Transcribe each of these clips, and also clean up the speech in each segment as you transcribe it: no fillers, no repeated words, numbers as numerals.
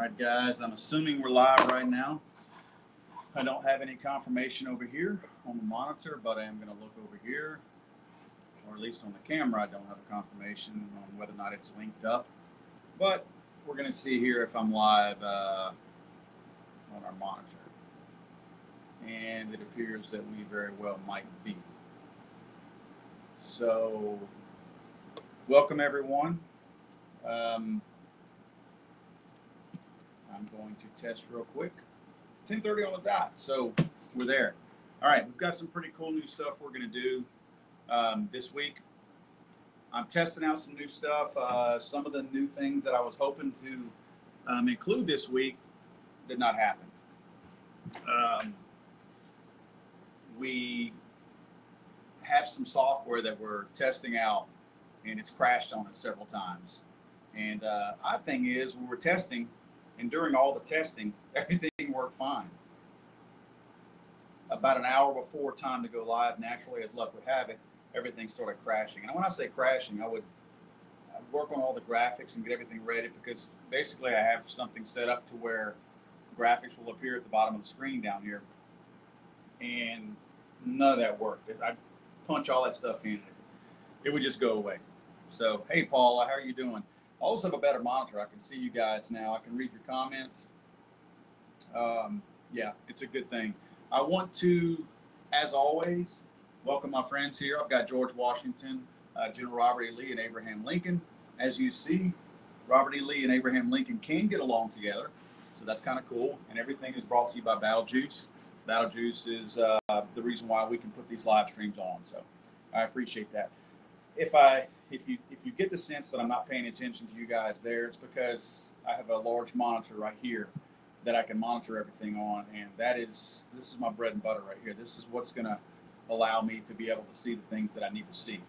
right, guys, I'm assuming we're live right now. I don't have any confirmation over here on the monitor, but I am going to look over here, or at least on the camera, I don't have a confirmation on whether or not it's linked up. But we're going to see here if I'm live on our monitor. And it appears that we very well might be. So, welcome everyone. I'm going to test real quick. 10:30 on the dot, so we're there. All right, we've got some pretty cool new stuff we're going to do this week. I'm testing out some new stuff. Some of the new things that I was hoping to include this week did not happen. We have some software that we're testing out, and it's crashed on us several times. And odd thing is, we were testing, and during all the testing, everything worked fine. About an hour before time to go live, naturally, as luck would have it, everything started crashing. And when I say crashing, I'd work on all the graphics and get everything ready, because basically I have something set up to where graphics will appear at the bottom of the screen down here. And none of that worked. If I punch all that stuff in, it would just go away. So, hey, Paula, how are you doing? I also have a better monitor. I can see you guys now. I can read your comments. Yeah, it's a good thing. I want to, as always, welcome my friends here. I've got George Washington, General Robert E. Lee, and Abraham Lincoln. As you see, Robert E. Lee and Abraham Lincoln can get along together, so that's kind of cool. And everything is brought to you by Battle Juice. Battle Juice is the reason why we can put these live streams on, so I appreciate that. If you get the sense that I'm not paying attention to you guys there, it's because I have a large monitor right here that I can monitor everything on, and this is my bread and butter right here. This is what's going to allow me to be able to see the things that I need to see,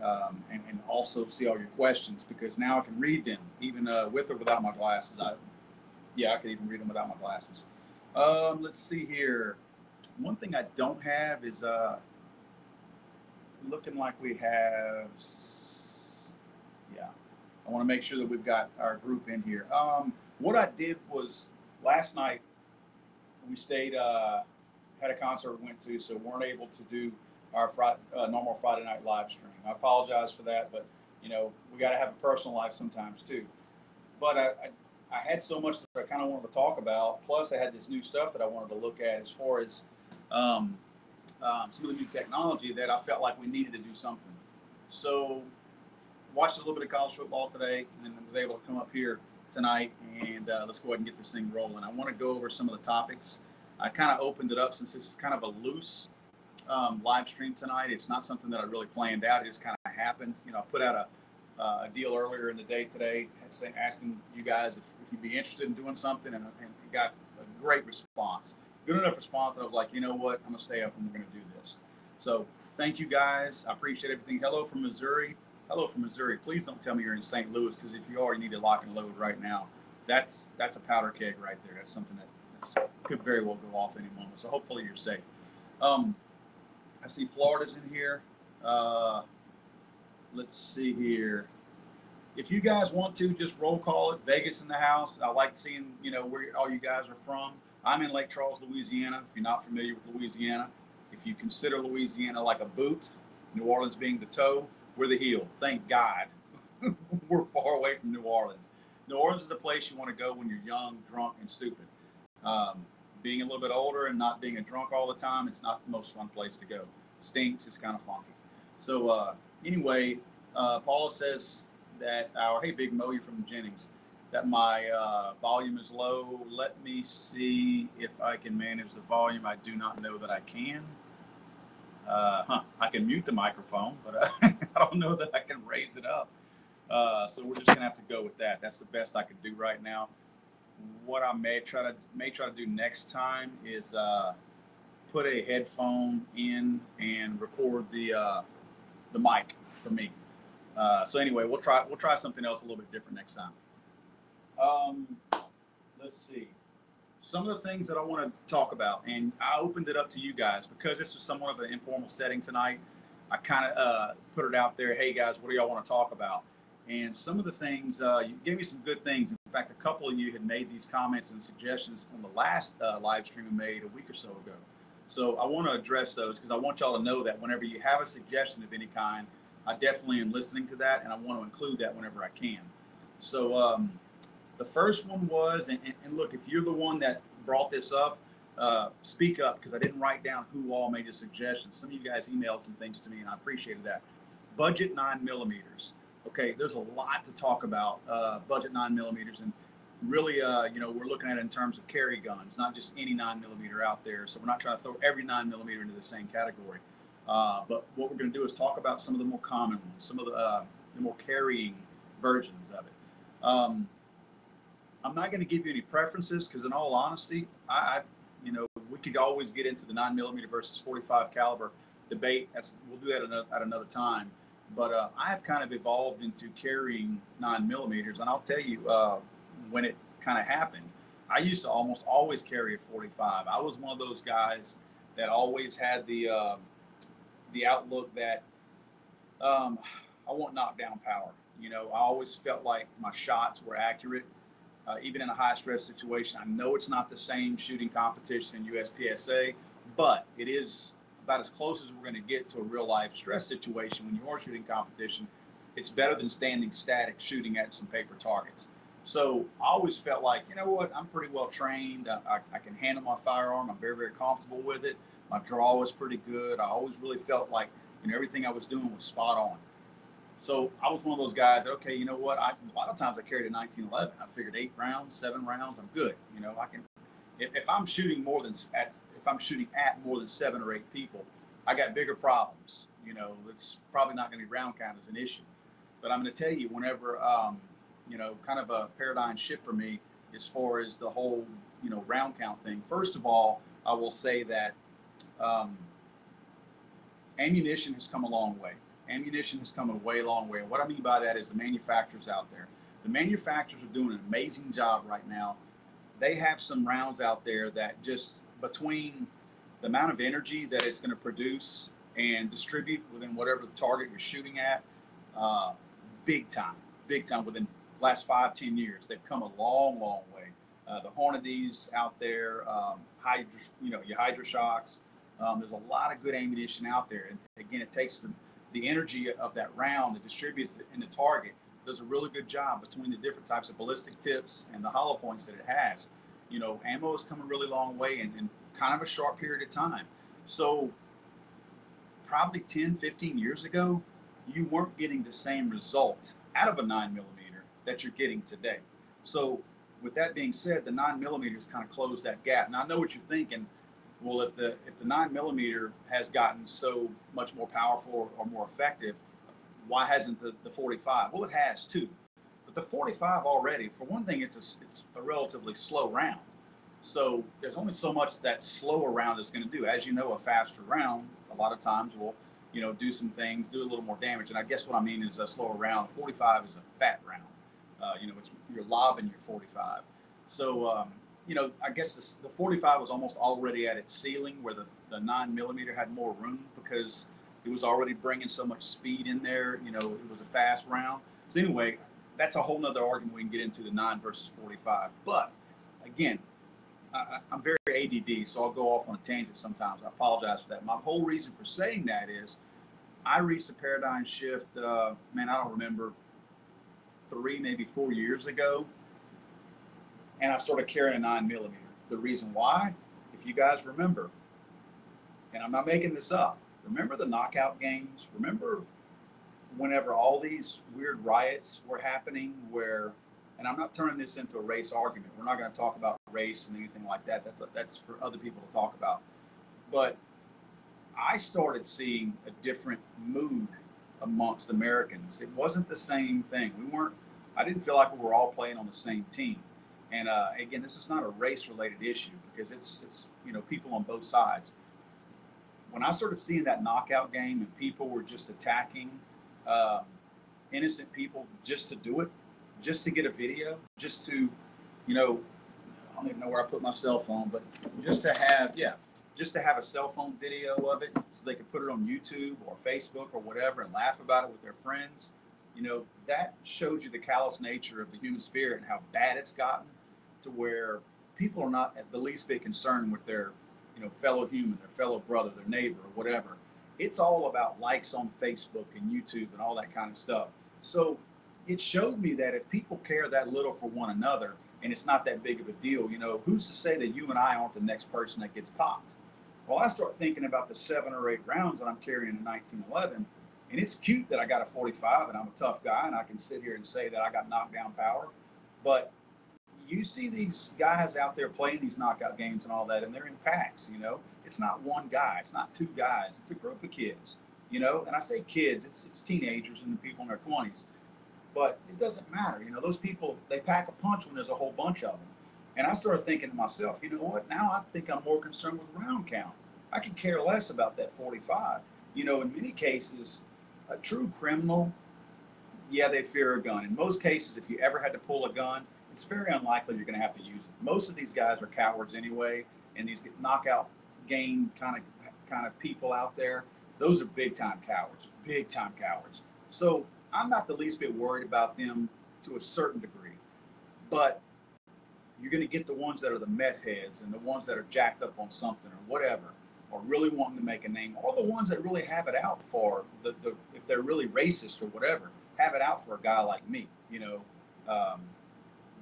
and also see all your questions, because now I can read them even with or without my glasses. I can even read them without my glasses. Let's see here. One thing I don't have is looking like we have, I want to make sure that we've got our group in here. What I did was last night we stayed, had a concert we went to, so weren't able to do our normal Friday night live stream. I apologize for that, but we got to have a personal life sometimes too. But I had so much that I kind of wanted to talk about. Plus, I had this new stuff that I wanted to look at as far as some of the new technology that I felt like we needed to do something. So, watched a little bit of college football today, and was able to come up here tonight, and let's go ahead and get this thing rolling. I want to go over some of the topics. I kind of opened it up since this is kind of a loose live stream tonight. It's not something that I really planned out. It just kind of happened. I put out a deal earlier in the day today, asking you guys if you'd be interested in doing something, and got a great response. Good enough response that I was like, you know what, I'm going to stay up and we're going to do this. So thank you guys. I appreciate everything. Hello from Missouri. Hello from Missouri. Please don't tell me you're in St. Louis, because if you are, you need to lock and load right now. That's a powder keg right there. That's something that could very well go off any moment. So hopefully you're safe. I see Florida's in here. Let's see here. If you guys want to, just roll call it. Vegas in the house. I like seeing, where all you guys are from. I'm in Lake Charles, Louisiana. If you're not familiar with Louisiana, if you consider Louisiana like a boot, New Orleans being the toe, we're the heel. Thank God. We're far away from New Orleans. New Orleans is a place you want to go when you're young, drunk, and stupid. Being a little bit older and not being a drunk all the time, it's not the most fun place to go. Stinks. It's kind of funky. So anyway, Paula says that hey, Big Mo, you're from Jennings, that my volume is low. Let me see if I can manage the volume. I do not know that I can. I can mute the microphone, but I don't know that I can raise it up. So we're just gonna have to go with that. That's the best I could do right now. What I may try to do next time is put a headphone in and record the mic for me. So anyway, we'll try something else a little bit different next time. Let's see. Some of the things that I want to talk about, and I opened it up to you guys because this was somewhat of an informal setting tonight. I kind of put it out there. Hey guys, what do y'all want to talk about? And some of the things, you gave me some good things. In In fact, a couple of you had made these comments and suggestions on the last live stream we made a week or so ago. So I want to address those because I want y'all to know that whenever you have a suggestion of any kind, I definitely am listening to that, and I want to include that whenever I can. So the first one was, and look, if you're the one that brought this up, speak up, because I didn't write down who all made a suggestion. Some of you guys emailed some things to me, and I appreciated that. Budget 9mm. Okay, there's a lot to talk about budget 9mm, and really, we're looking at it in terms of carry guns, not just any 9mm out there. So we're not trying to throw every 9mm into the same category. But what we're going to do is talk about some of the more common ones, some of the more carrying versions of it. I'm not going to give you any preferences because, in all honesty, we could always get into the 9mm versus 45 caliber debate. We'll do that at another time. But I have kind of evolved into carrying 9mm, and I'll tell you when it kind of happened. I used to almost always carry a 45. I was one of those guys that always had the outlook that I want knockdown power. I always felt like my shots were accurate. Even in a high stress situation. I know it's not the same shooting competition in USPSA, but it is about as close as we're going to get to a real life stress situation when you are shooting competition. It's better than standing static shooting at some paper targets. So I always felt like, you know what, I'm pretty well trained. I can handle my firearm. I'm very, very comfortable with it. My draw was pretty good. I always really felt like everything I was doing was spot on. So I was one of those guys that, okay, you know what? A lot of times I carried a 1911. I figured 8 rounds, 7 rounds, I'm good. I can. If I'm shooting at more than 7 or 8 people, I got bigger problems. It's probably not going to be round count as an issue. But I'm going to tell you, whenever kind of a paradigm shift for me as far as the whole round count thing. First of all, I will say that ammunition has come a long way. Ammunition has come a long way. And what I mean by that is the manufacturers out there. The manufacturers are doing an amazing job right now. They have some rounds out there that just between the amount of energy that it's going to produce and distribute within whatever the target you're shooting at, big time within the last 5-10 years. They've come a long, long way. The Hornadys out there, your Hydra Shocks. There's a lot of good ammunition out there. And again, it takes the energy of that round that distributes in the target, does a really good job between the different types of ballistic tips and the hollow points that it has. Ammo has come a really long way in kind of a short period of time. So probably 10, 15 years ago, you weren't getting the same result out of a 9mm that you're getting today. So with that being said, the 9mm has kind of closed that gap. And I know what you're thinking. Well, if the 9mm has gotten so much more powerful or more effective, why hasn't the 45? Well, it has too. But the 45 already, for one thing, it's a relatively slow round. So there's only so much that slower round is going to do. As you know, a faster round, a lot of times will, do some things, do a little more damage. And I guess what I mean is a slower round. 45 is a fat round. You're lobbing your 45. So, I guess the 45 was almost already at its ceiling, where the 9mm had more room because it was already bringing so much speed in there. It was a fast round. So anyway, that's a whole nother argument we can get into, the 9 versus 45. But again, I'm very ADD, so I'll go off on a tangent sometimes. I apologize for that. My whole reason for saying that is I reached a paradigm shift, I don't remember, 3, maybe 4 years ago. And I started carrying a 9mm. The reason why, if you guys remember, and I'm not making this up, remember the knockout games? Remember whenever all these weird riots were happening where, and I'm not turning this into a race argument. We're not going to talk about race and anything like that. That's for other people to talk about. But I started seeing a different mood amongst Americans. It wasn't the same thing. I didn't feel like we were all playing on the same team. And again, this is not a race-related issue because it's people on both sides. When I started seeing that knockout game and people were just attacking innocent people just to do it, just to get a video, just to, I don't even know where I put my cell phone, but just to have a cell phone video of it so they could put it on YouTube or Facebook or whatever and laugh about it with their friends. You know, that shows you the callous nature of the human spirit and how bad it's gotten to where people are not at the least bit concerned with their, you know, fellow human, their fellow brother, their neighbor, or whatever. It's all about likes on Facebook and YouTube and all that kind of stuff. So it showed me that if people care that little for one another and it's not that big of a deal, you know, who's to say that you and I aren't the next person that gets popped? Well, I start thinking about the 7 or 8 rounds that I'm carrying in 1911, and it's cute that I got a 45 and I'm a tough guy and I can sit here and say that I got knockdown power. But you see these guys out there playing these knockout games and all that, and they're in packs, you know. It's not one guy, it's not two guys, it's a group of kids, you know. And I say kids, it's teenagers and the people in their 20s. But it doesn't matter, you know, those people, they pack a punch when there's a whole bunch of them. And I started thinking to myself, you know what, now I think I'm more concerned with round count. I could care less about that 45. You know, in many cases, a true criminal, yeah, they fear a gun. In most cases, if you ever had to pull a gun, it's very unlikely you're going to have to use it. Most of these guys are cowards anyway, and these knockout game kind of people out there, those are big time cowards, big time cowards. So I'm not the least bit worried about them to a certain degree, but you're going to get the ones that are the meth heads and the ones that are jacked up on something or whatever, or really wanting to make a name, or the ones that really have it out for if they're really racist or whatever, have it out for a guy like me. You know,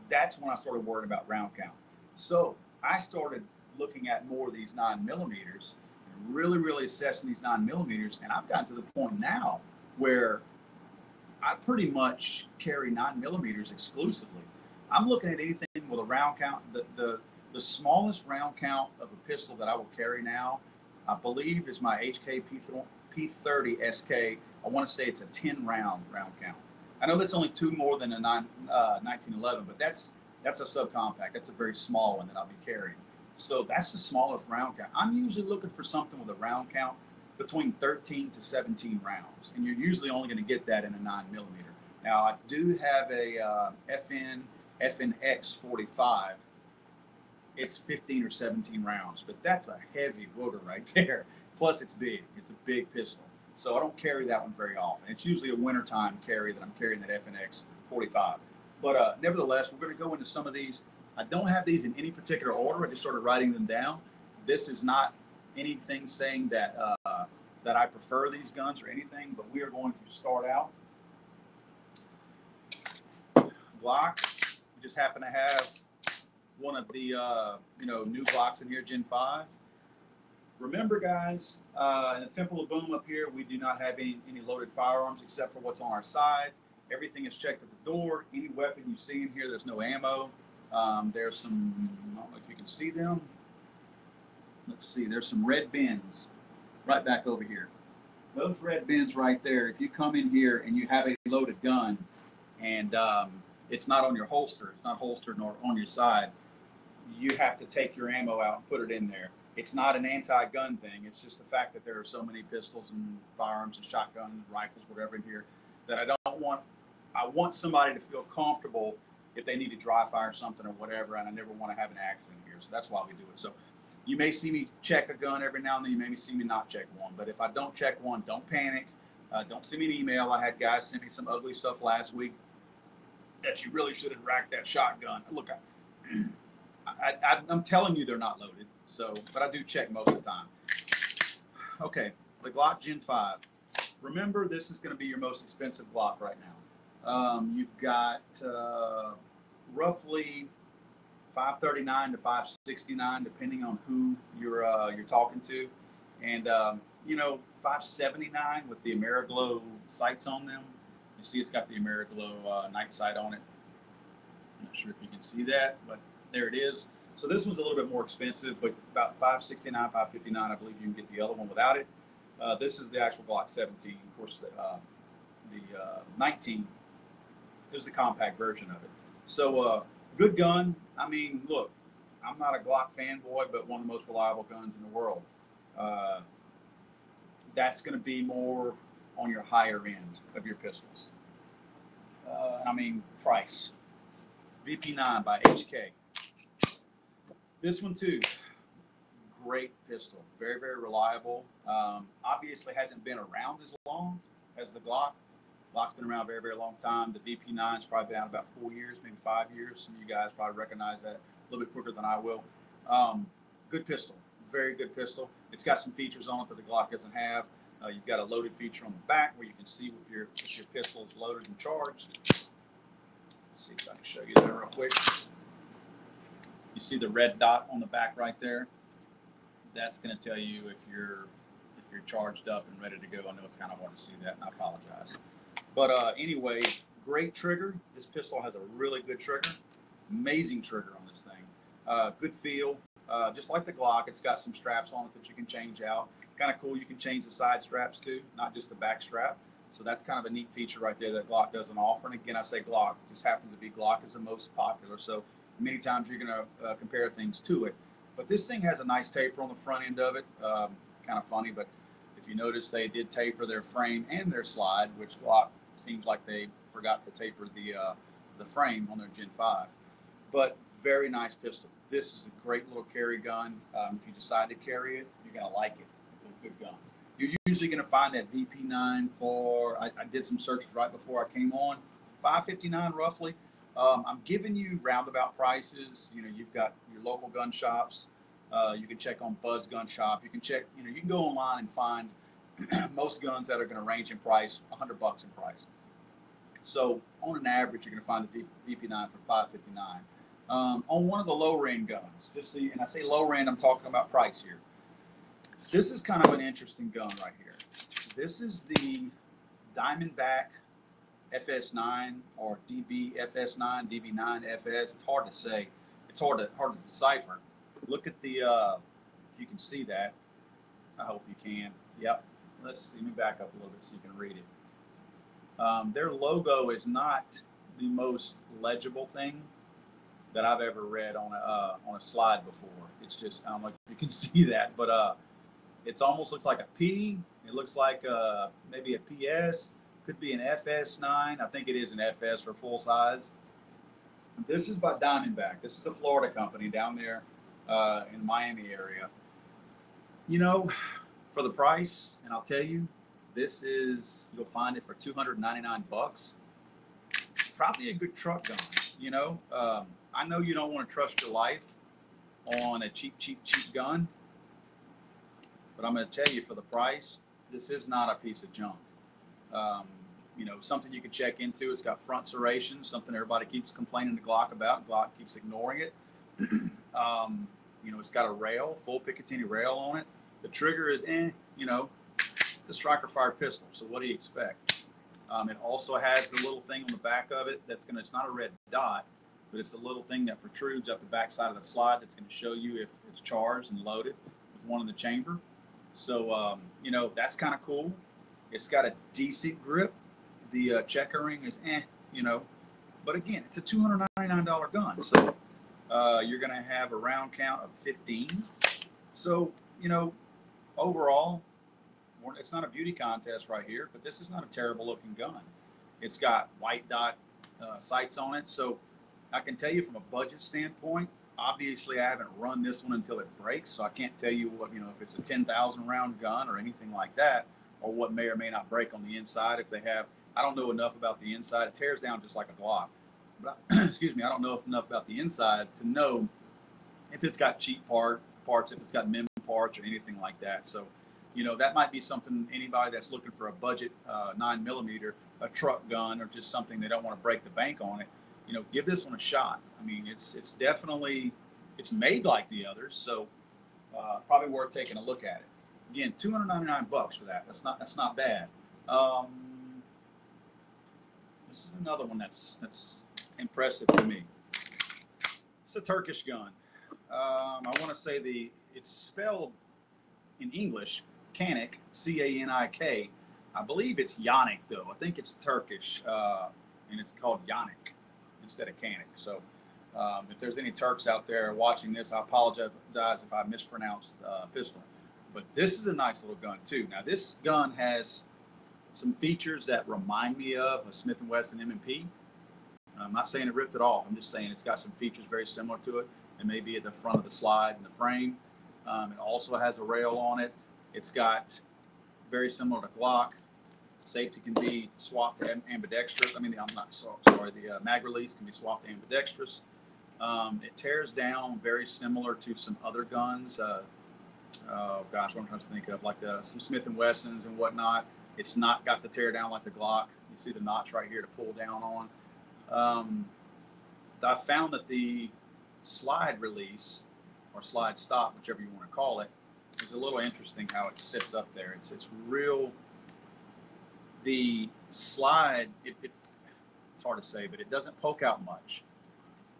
that's when I started worrying about round count. So I started looking at more of these 9 millimeters, and really, really assessing these 9 millimeters, and I've gotten to the point now where I pretty much carry 9 millimeters exclusively. I'm looking at anything with a round count. The smallest round count of a pistol that I will carry now, I believe, is my HK P30 SK. I want to say it's a 10 round count. I know that's only 2 more than a 1911, but that's a subcompact. That's a very small one that I'll be carrying. So that's the smallest round count. I'm usually looking for something with a round count between 13 to 17 rounds, and you're usually only going to get that in a 9 millimeter. Now I do have a FNX 45. It's 15 or 17 rounds, but that's a heavy booger right there. Plus it's big. It's a big pistol. So I don't carry that one very often. It's usually a wintertime carry that I'm carrying that FNX 45. But nevertheless, we're going to go into some of these. I don't have these in any particular order. I just started writing them down. This is not anything saying that that I prefer these guns or anything, but we are going to start out. Glock. We just happen to have one of the new Glocks in here, Gen 5. Remember, guys, in the Temple of Boom up here, we do not have any loaded firearms except for what's on our side. Everything is checked at the door. Any weapon you see in here, there's no ammo. There's some, I don't know if you can see them. Let's see, there's some red bins right back over here. Those red bins right there, if you come in here and you have a loaded gun and it's not on your holster, it's not holstered nor on your side, you have to take your ammo out and put it in there. It's not an anti-gun thing. It's just the fact that there are so many pistols and firearms and shotguns and rifles, whatever in here, that I want somebody to feel comfortable if they need to dry fire something or whatever, and I never want to have an accident here. So that's why we do it. So you may see me check a gun every now and then. You may see me not check one. But if I don't check one, don't panic. Don't send me an email. I had guys send me some ugly stuff last week that you really should have racked that shotgun. Look, I'm telling you they're not loaded. So, but I do check most of the time. Okay, the Glock Gen 5. Remember, this is going to be your most expensive Glock right now. You've got roughly $539 to $569, depending on who you're talking to, and $579 with the AmeriGlow sights on them. You see, it's got the AmeriGlow night sight on it. I'm not sure if you can see that, but there it is. So this one's a little bit more expensive, but about $569, $559. I believe you can get the other one without it. This is the actual Glock 17. Of course, the 19 is the compact version of it. So good gun. I mean, look, I'm not a Glock fanboy, but one of the most reliable guns in the world. That's going to be more on your higher end of your pistols. I mean, price. VP9 by HK. This one too, great pistol, very, very reliable. Obviously hasn't been around as long as the Glock, Glock's been around a very, very long time. The VP9's probably been out about 4 years, maybe 5 years. Some of you guys probably recognize that a little bit quicker than I will. Good pistol, very good pistol. It's got some features on it that the Glock doesn't have. You've got a loaded feature on the back where you can see if your pistol is loaded and charged. Let's see if I can show you that real quick. You see the red dot on the back right there? That's going to tell you if you're charged up and ready to go. I know it's kind of hard to see that, and I apologize. But anyway, great trigger. This pistol has a really good trigger. Amazing trigger on this thing. Good feel. Just like the Glock, it's got some straps on it that you can change out. Kind of cool. You can change the side straps too, not just the back strap. So that's kind of a neat feature right there that Glock doesn't offer. And again, I say Glock. It just happens to be Glock is the most popular. So many times you're going to compare things to it. But this thing has a nice taper on the front end of it. Kind of funny, but if you notice, they did taper their frame and their slide, which Glock seems like they forgot to taper the frame on their Gen 5. But very nice pistol. This is a great little carry gun. If you decide to carry it, you're going to like it. It's a good gun. You're usually going to find that VP9 for, I did some searches right before I came on, $559 roughly. I'm giving you roundabout prices. You know, you've got your local gun shops. You can check on Bud's Gun Shop. You can check, you know, you can go online and find most guns that are going to range in price, $100 in price. So on an average, you're going to find the VP9 for $559. On one of the lower end guns, just see, and I say lower end, I'm talking about price here. This is kind of an interesting gun right here. This is the Diamondback FS9 or DB FS9, DB9 FS. It's hard to say. It's hard to decipher. Look at the, if you can see that. I hope you can. Yep. Let's see. Let me back up a little bit so you can read it. Their logo is not the most legible thing that I've ever read on a slide before. It's just, I don't know if you can see that, but it almost looks like a P. It looks like maybe a PS. Could be an FS9. I think it is an FS for full size. This is by Diamondback. This is a Florida company down there in the Miami area. You know, for the price, and I'll tell you, this is, you'll find it for $299. Probably a good truck gun. You know, I know you don't want to trust your life on a cheap gun, but I'm going to tell you, for the price, this is not a piece of junk. You know, something you can check into. It's got front serration, something everybody keeps complaining to Glock about. Glock keeps ignoring it. You know, it's got a rail, full Picatinny rail on it. The trigger is, you know, it's a striker fired pistol. So what do you expect? It also has the little thing on the back of it that's it's not a red dot, but it's a little thing that protrudes up the back side of the slide that's going to show you if it's charged and loaded with one in the chamber. So, you know, that's kind of cool. It's got a decent grip. The checkering is you know, but again, it's a $299 gun. So you're going to have a round count of 15. So, you know, overall, it's not a beauty contest right here, but this is not a terrible looking gun. It's got white dot sights on it. So I can tell you from a budget standpoint, obviously I haven't run this one until it breaks. So I can't tell you what, you know, if it's a 10,000 round gun or anything like that, or what may or may not break on the inside. If they have, I don't know enough about the inside. It tears down just like a Glock. But excuse me, I don't know enough about the inside to know if it's got cheap parts, if it's got mem parts or anything like that. So, you know, that might be something anybody that's looking for a budget 9mm, a truck gun, or just something they don't want to break the bank on it. You know, give this one a shot. I mean, it's definitely, it's made like the others, so probably worth taking a look at it. Again, $299 for that. That's not bad. This is another one that's impressive to me. It's a Turkish gun. I want to say it's spelled in English, Canik, C-A-N-I-K. I believe it's Yanik though. I think it's Turkish, and it's called Yanik instead of Canik. So if there's any Turks out there watching this, I apologize if I mispronounced the pistol. But this is a nice little gun too. Now this gun has some features that remind me of a Smith & Wesson M&P. I'm not saying it ripped it off. I'm just saying it's got some features very similar to it. It may be at the front of the slide and the frame. It also has a rail on it. It's got very similar to Glock. Safety can be swapped to ambidextrous. I mean, I'm not sorry. The mag release can be swapped to ambidextrous. It tears down very similar to some other guns. Oh gosh, what I'm trying to think of, like some Smith and Wessons and whatnot. It's not got the tear down like the Glock. You see the notch right here to pull down on. I found that the slide release or slide stop, whichever you want to call it, is a little interesting how it sits up there. It's real. The slide, it's hard to say, but it doesn't poke out much.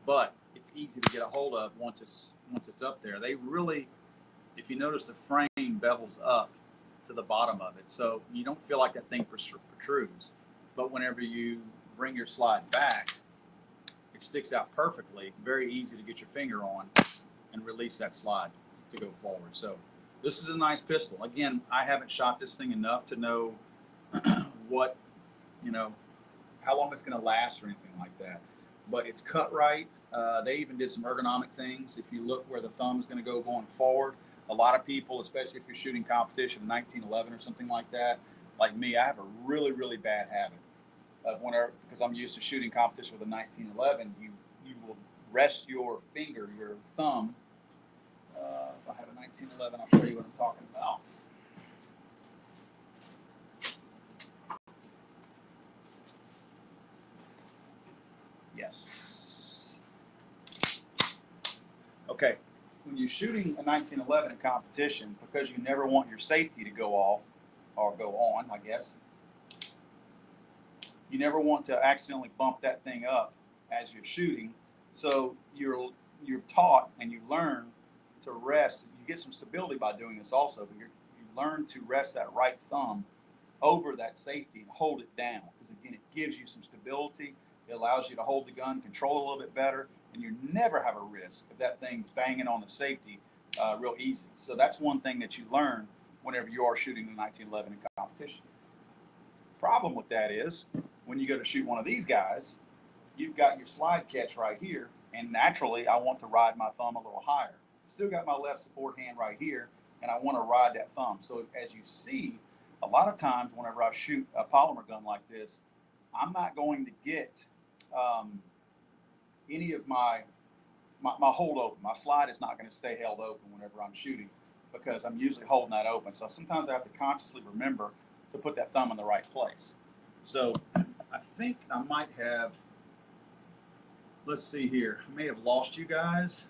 But it's easy to get a hold of once it's up there. They really, if you notice, the frame bevels up to the bottom of it, so you don't feel like that thing protrudes. But whenever you bring your slide back, it sticks out perfectly. Very easy to get your finger on and release that slide to go forward. So this is a nice pistol. Again, I haven't shot this thing enough to know what, how long it's going to last or anything like that. But it's cut right. They even did some ergonomic things. If you look where the thumb is going to go going forward, a lot of people, especially if you're shooting competition in 1911 or something like that, like me, I have a really, really bad habit of whenever, because I'm used to shooting competition with a 1911, you will rest your finger, your thumb. If I have a 1911, I'll show you what I'm talking about. Yes. Okay. When you're shooting a 1911 in competition, because you never want your safety to go off or go on, I guess, you never want to accidentally bump that thing up as you're shooting. So you're taught and you learn to rest. You get some stability by doing this also, but you learn to rest that right thumb over that safety and hold it down. Because again, it gives you some stability. It allows you to hold the gun, control it a little bit better, and you never have a risk of that thing banging on the safety real easy. So that's one thing that you learn whenever you are shooting the 1911 in competition. Problem with that is when you go to shoot one of these guys, you've got your slide catch right here, and naturally I want to ride my thumb a little higher. Still got my left support hand right here, and I want to ride that thumb. So as you see, a lot of times whenever I shoot a polymer gun like this, I'm not going to get any of my hold open. My slide is not going to stay held open whenever I'm shooting because I'm usually holding that open. So sometimes I have to consciously remember to put that thumb in the right place. So I think I might have, let's see here, I may have lost you guys.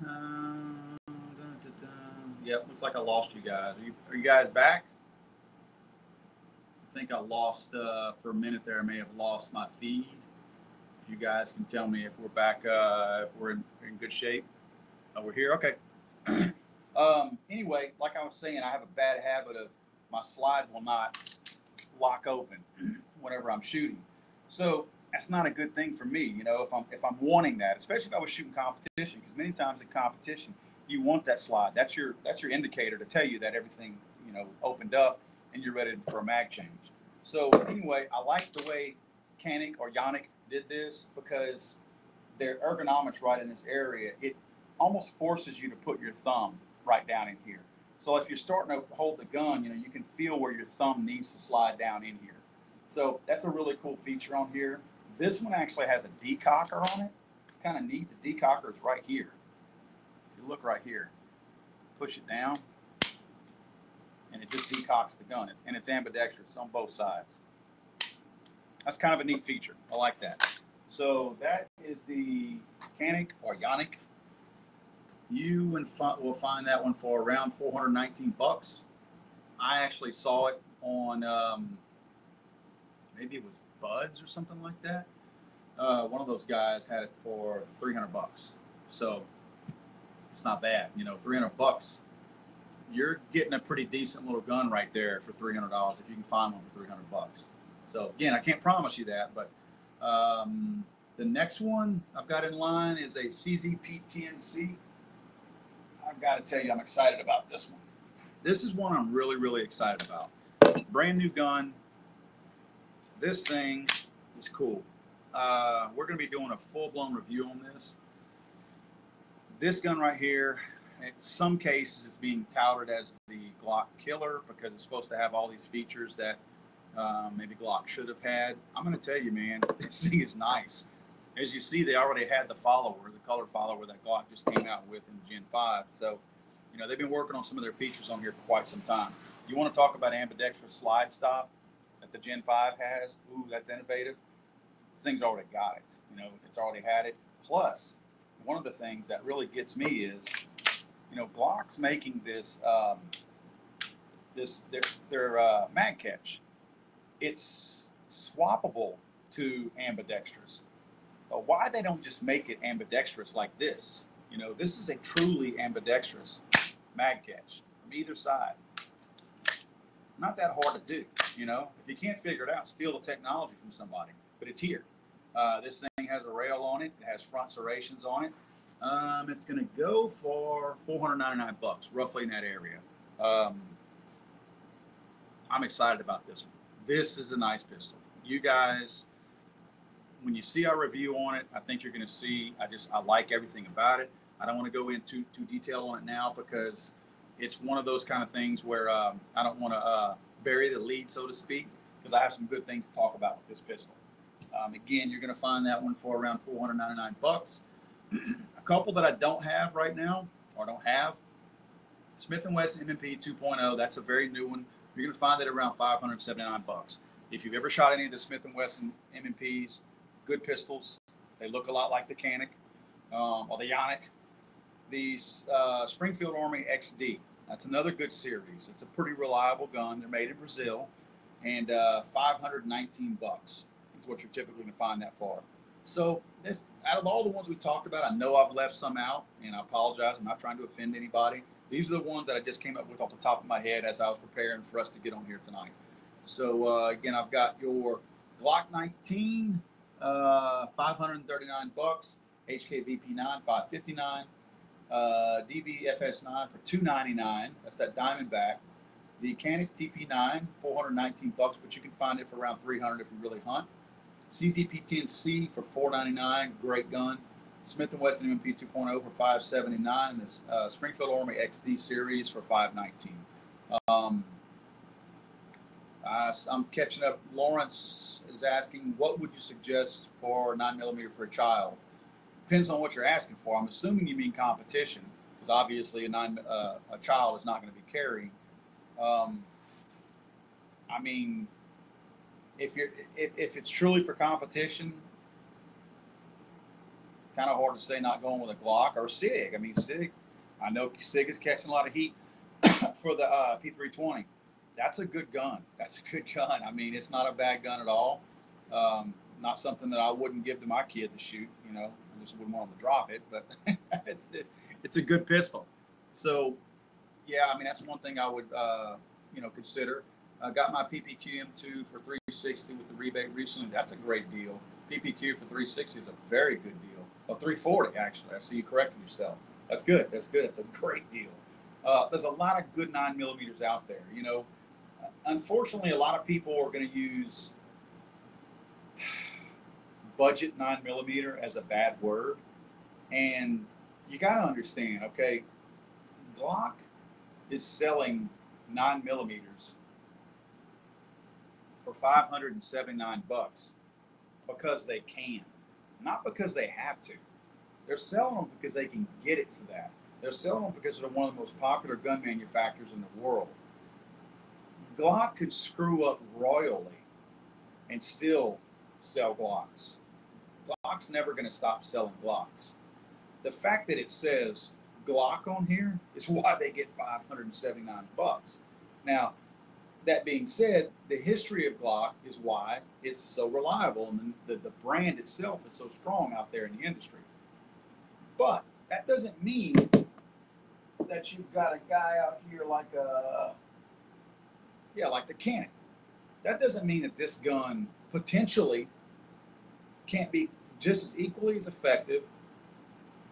Yep, looks like I lost you guys. Are you guys back? I think I lost, for a minute there, I may have lost my feed. If you guys can tell me if we're back, if we're in good shape. Oh, we're here? Okay. Anyway, like I was saying, I have a bad habit of my slide will not lock open whenever I'm shooting. So that's not a good thing for me, if I'm wanting that, especially if I was shooting competition, because many times in competition, you want that slide. That's your indicator to tell you that everything, opened up and you're ready for a mag change. So anyway, I like the way Canik or Yannick did this because their ergonomics right in this area, it almost forces you to put your thumb right down in here. So if you're starting to hold the gun, you can feel where your thumb needs to slide down in here. So that's a really cool feature on here. This one actually has a decocker on it. Kind of neat. The decocker is right here. If you look right here, push it down, and it just decocks the gun. And it's ambidextrous on both sides. That's kind of a neat feature. I like that. So that is the Canik or Yannick. You will find that one for around $419. I actually saw it on maybe it was Buds or something like that. One of those guys had it for $300. So it's not bad. $300. You're getting a pretty decent little gun right there for $300 if you can find one for $300. So again, I can't promise you that, but the next one I've got in line is a CZP-TNC. I've got to tell you, I'm excited about this one. This is one I'm really, really excited about. Brand new gun. This thing is cool. We're going to be doing a full-blown review on this. This gun right here, in some cases, is being touted as the Glock killer because it's supposed to have all these features that maybe Glock should have had. I'm going to tell you, man, this thing is nice. As you see, they already had the follower, the color follower that Glock just came out with in Gen 5. So, you know, they've been working on some of their features on here for quite some time. You want to talk about ambidextrous slide stop that the Gen 5 has? Ooh, that's innovative. This thing's already got it. You know, it's already had it. Plus, one of the things that really gets me is, you know, Glock's making this their mag catch. It's swappable to ambidextrous. Why they don't just make it ambidextrous like this? You know, this is a truly ambidextrous mag catch from either side. Not that hard to do. You know, if you can't figure it out, steal the technology from somebody. But it's here. This thing has a rail on it. It has front serrations on it. It's going to go for $499, roughly in that area. I'm excited about this one. This is a nice pistol. You guys, when you see our review on it, I think you're going to see, I like everything about it. I don't want to go into too detail on it now because it's one of those kind of things where I don't want to bury the lead, so to speak, because I have some good things to talk about with this pistol. Again, you're going to find that one for around $499. A couple that I don't have right now, or don't have, Smith & Wesson M&P 2.0. That's a very new one. You're going to find that around $579. If you've ever shot any of the Smith & Wesson M&Ps, good pistols. They look a lot like the Canic or the Yannick. The Springfield Armory XD. That's another good series. It's a pretty reliable gun. They're made in Brazil, and $519 is what you're typically going to find that for. So this, out of all the ones we talked about, I know I've left some out, and I apologize. I'm not trying to offend anybody. These are the ones that I just came up with off the top of my head as I was preparing for us to get on here tonight. So again, I've got your Glock 19, $539, HK-VP9, $559, DB-FS9 for $299. That's that Diamondback. The Canic TP9, $419, but you can find it for around $300 if you really hunt. CZP-10C for $499, great gun. Smith & Wesson M&P 2.0 for $579, and this Springfield Armory XD series for $519. I'm catching up. Lawrence is asking, what would you suggest for 9mm for a child? Depends on what you're asking for. I'm assuming you mean competition, because obviously a child is not going to be carrying. I mean, if it's truly for competition, kind of hard to say not going with a Glock or SIG. I mean, SIG, I know SIG is catching a lot of heat for the P320. That's a good gun. That's a good gun. I mean, it's not a bad gun at all. Not something that I wouldn't give to my kid to shoot. You know, I just wouldn't want him to drop it. But it's a good pistol. So, yeah, I mean, that's one thing I would consider. I got my PPQ M2 for $360 with the rebate recently. That's a great deal. PPQ for $360 is a very good deal. Well, $340 actually. I see you corrected yourself. That's good. That's good. It's a great deal. There's a lot of good 9mm out there. You know, unfortunately, a lot of people are going to use budget 9mm as a bad word, and you got to understand. Okay, Glock is selling 9mm for $579 because they can, not because they have to. They're selling them because they can get it for that. They're selling them because they're one of the most popular gun manufacturers in the world. Glock could screw up royally and still sell Glocks. Glock's never going to stop selling Glocks. The fact that it says Glock on here is why they get $579. Now, that being said, the history of Glock is why it's so reliable, and the brand itself is so strong out there in the industry. But that doesn't mean that you've got a guy out here like the Canic. That doesn't mean that this gun potentially can't be just as equally as effective,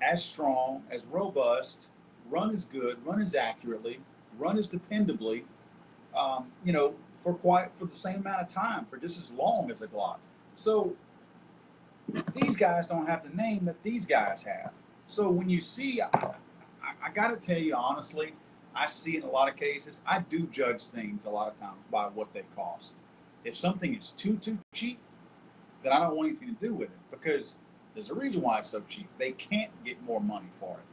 as strong, as robust, run as good, run as accurately, run as dependably, for the same amount of time, for just as long as a Glock. So these guys don't have the name that these guys have. So when you see, I got to tell you honestly, I see in a lot of cases, I do judge things a lot of times by what they cost. If something is too cheap, then I don't want anything to do with it, because there's a reason why it's so cheap. They can't get more money for it,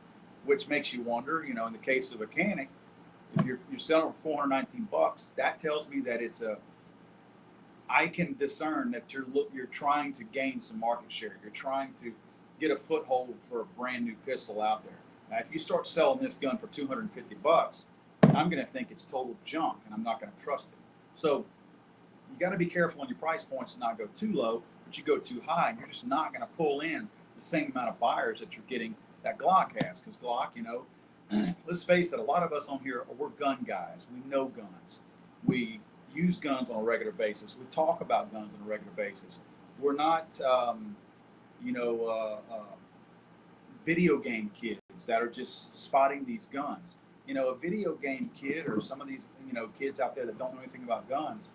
which makes you wonder. You know, in the case of a mechanic, if you're selling for 419 bucks, that tells me that it's a. I can discern that you're trying to gain some market share. You're trying to get a foothold for a brand new pistol out there. Now, if you start selling this gun for 250 bucks, I'm going to think it's total junk, and I'm not going to trust it. So you got to be careful on your price points and not go too low, but you go too high, and you're just not going to pull in the same amount of buyers that you're getting that Glock has. Because Glock, you know, let's face it, a lot of us on here, we're gun guys. We know guns. We use guns on a regular basis. We talk about guns on a regular basis. We're not, you know, video game kids that are just spotting these guns. You know, a video game kid or some of these, you know, kids out there that don't know anything about guns,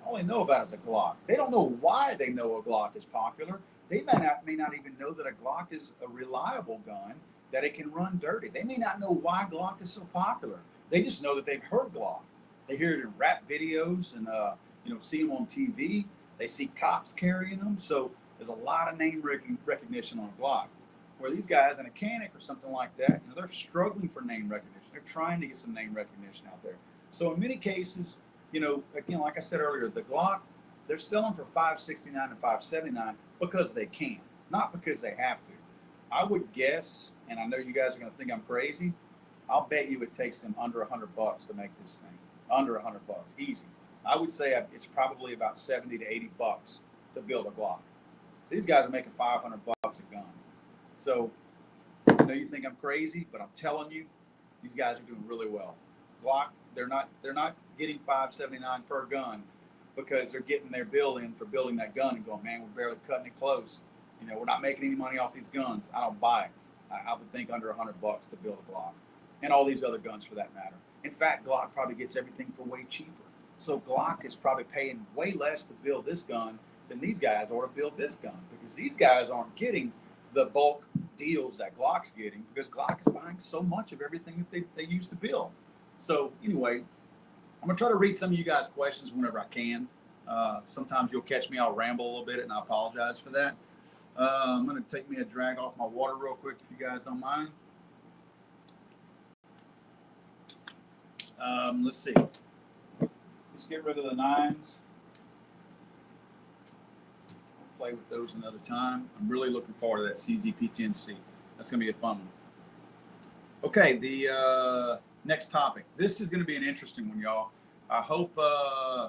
all they know about is a Glock. They don't know why they know a Glock is popular. They may not even know that a Glock is a reliable gun, that it can run dirty. They may not know why Glock is so popular. They just know that they've heard Glock. They hear it in rap videos and, you know, see them on TV. They see cops carrying them. So there's a lot of name recognition on a Glock. Where these guys, a mechanic or something like that, you know, they're struggling for name recognition. They're trying to get some name recognition out there. So in many cases, you know, again, like I said earlier, the Glock, they're selling for $569 and $579 because they can, not because they have to. I would guess, and I know you guys are going to think I'm crazy, I'll bet you it takes them under $100 to make this thing. Under $100, easy. I would say it's probably about 70 to 80 bucks to build a Glock. These guys are making 500 bucks a gun. So I know you think I'm crazy, but I'm telling you, these guys are doing really well. Glock, they're not getting $579 per gun because they're getting their bill in for building that gun and going, man, we're barely cutting it close. You know, we're not making any money off these guns. I don't buy it. I would think under $100 to build a Glock, and all these other guns for that matter. In fact, Glock probably gets everything for way cheaper. So Glock is probably paying way less to build this gun than these guys are to build this gun, because these guys aren't getting the bulk deals that Glock's getting, because Glock is buying so much of everything that they used to build. So anyway, I'm going to try to read some of you guys' questions whenever I can. Sometimes you'll catch me, I'll ramble a little bit, and I apologize for that. I'm going to take me a drag off my water real quick if you guys don't mind. Let's see. Let's get rid of the 9s. I'll play with those another time. I'm really looking forward to that CZP-10C. That's going to be a fun one. Okay, the next topic. This is going to be an interesting one, y'all. I hope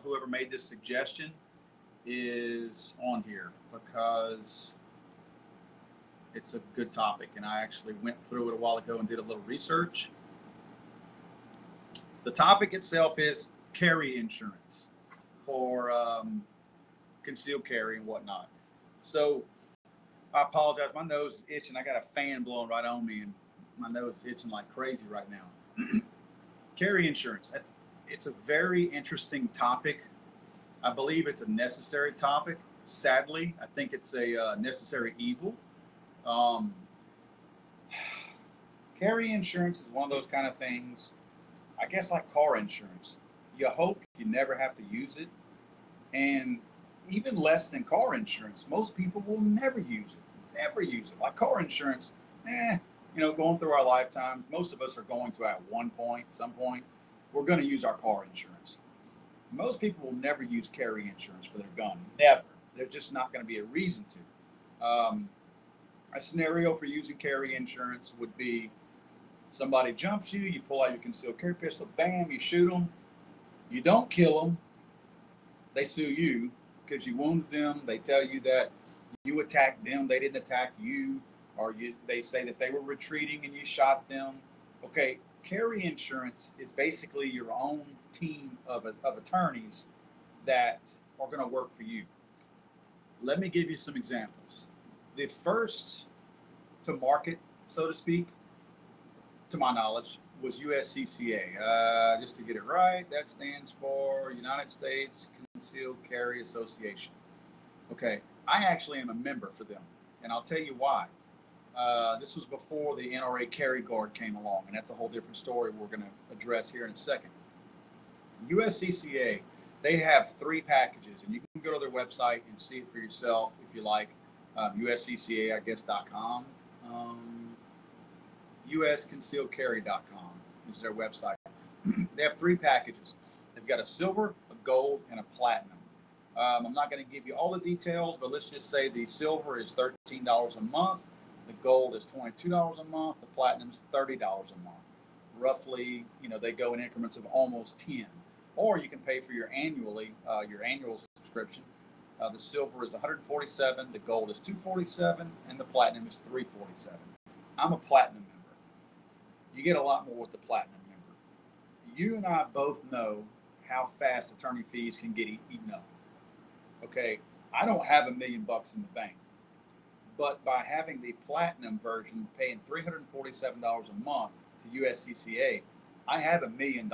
whoever made this suggestion is on here, because it's a good topic, and I actually went through it a while ago and did a little research. The topic itself is carry insurance for concealed carry and whatnot. So I apologize. My nose is itching. I got a fan blowing right on me, and my nose is itching like crazy right now. Carry insurance. It's a very interesting topic. I believe it's a necessary topic. Sadly, I think it's a necessary evil. Carry insurance is one of those kind of things, I guess, like car insurance. You hope you never have to use it. And even less than car insurance, most people will never use it. Never use it. Like car insurance, you know, going through our lifetimes, most of us are going to at one point, some point, we're going to use our car insurance. Most people will never use carry insurance for their gun. Never. There's just not going to be a reason to. A scenario for using carry insurance would be somebody jumps you, you pull out your concealed carry pistol, bam, you shoot them. You don't kill them. They sue you because you wounded them. They tell you that you attacked them, they didn't attack you, or they say that they were retreating and you shot them. Okay, carry insurance is basically your own team of attorneys that are going to work for you. Let me give you some examples. The first to market, so to speak, to my knowledge, was USCCA. Just to get it right, that stands for United States Concealed Carry Association. Okay, I actually am a member for them, and I'll tell you why. This was before the NRA Carry Guard came along, and that's a whole different story we're going to address here in a second. USCCA, They have 3 packages, and you can go to their website and see it for yourself if you like. USCCA, I guess.com. USconcealcarry.com is their website. They have 3 packages. They've got a silver, a gold, and a platinum. I'm not going to give you all the details, but let's just say the silver is $13 a month, the gold is $22 a month, the platinum is $30 a month. Roughly, they go in increments of almost 10. Or you can pay for your annual subscription. The silver is $147, the gold is $247, and the platinum is $347. I'm a platinum member. You get a lot more with the platinum member. You and I both know how fast attorney fees can get eaten up. Okay, I don't have $1 million in the bank, but by having the platinum version, paying $347 a month to USCCA, I have $1 million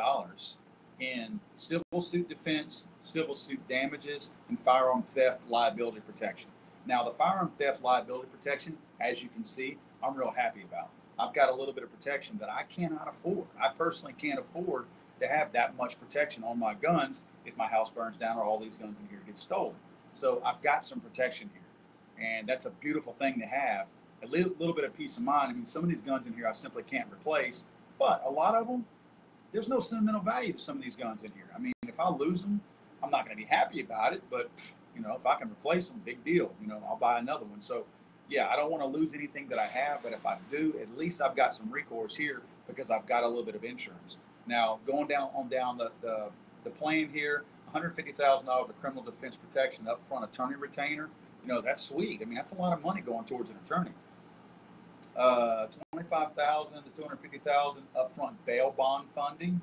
in civil suit defense, civil suit damages, and firearm theft liability protection. Now, the firearm theft liability protection, as you can see, I'm real happy about. I've got a little bit of protection that I cannot afford. I personally can't afford to have that much protection on my guns if my house burns down or all these guns in here get stolen. So I've got some protection here, and that's a beautiful thing to have. A little bit of peace of mind. I mean, some of these guns in here I simply can't replace, but a lot of them, there's no sentimental value to some of these guns in here. I mean, if I lose them, I'm not going to be happy about it, but if I can replace them, big deal. I'll buy another one. So yeah, I don't want to lose anything that I have, but if I do, at least I've got some recourse here because I've got a little bit of insurance. Now, going down the plane here, $150,000 of criminal defense protection, upfront attorney retainer. That's sweet. I mean, that's a lot of money going towards an attorney. $25,000 to $250,000 upfront bail bond funding.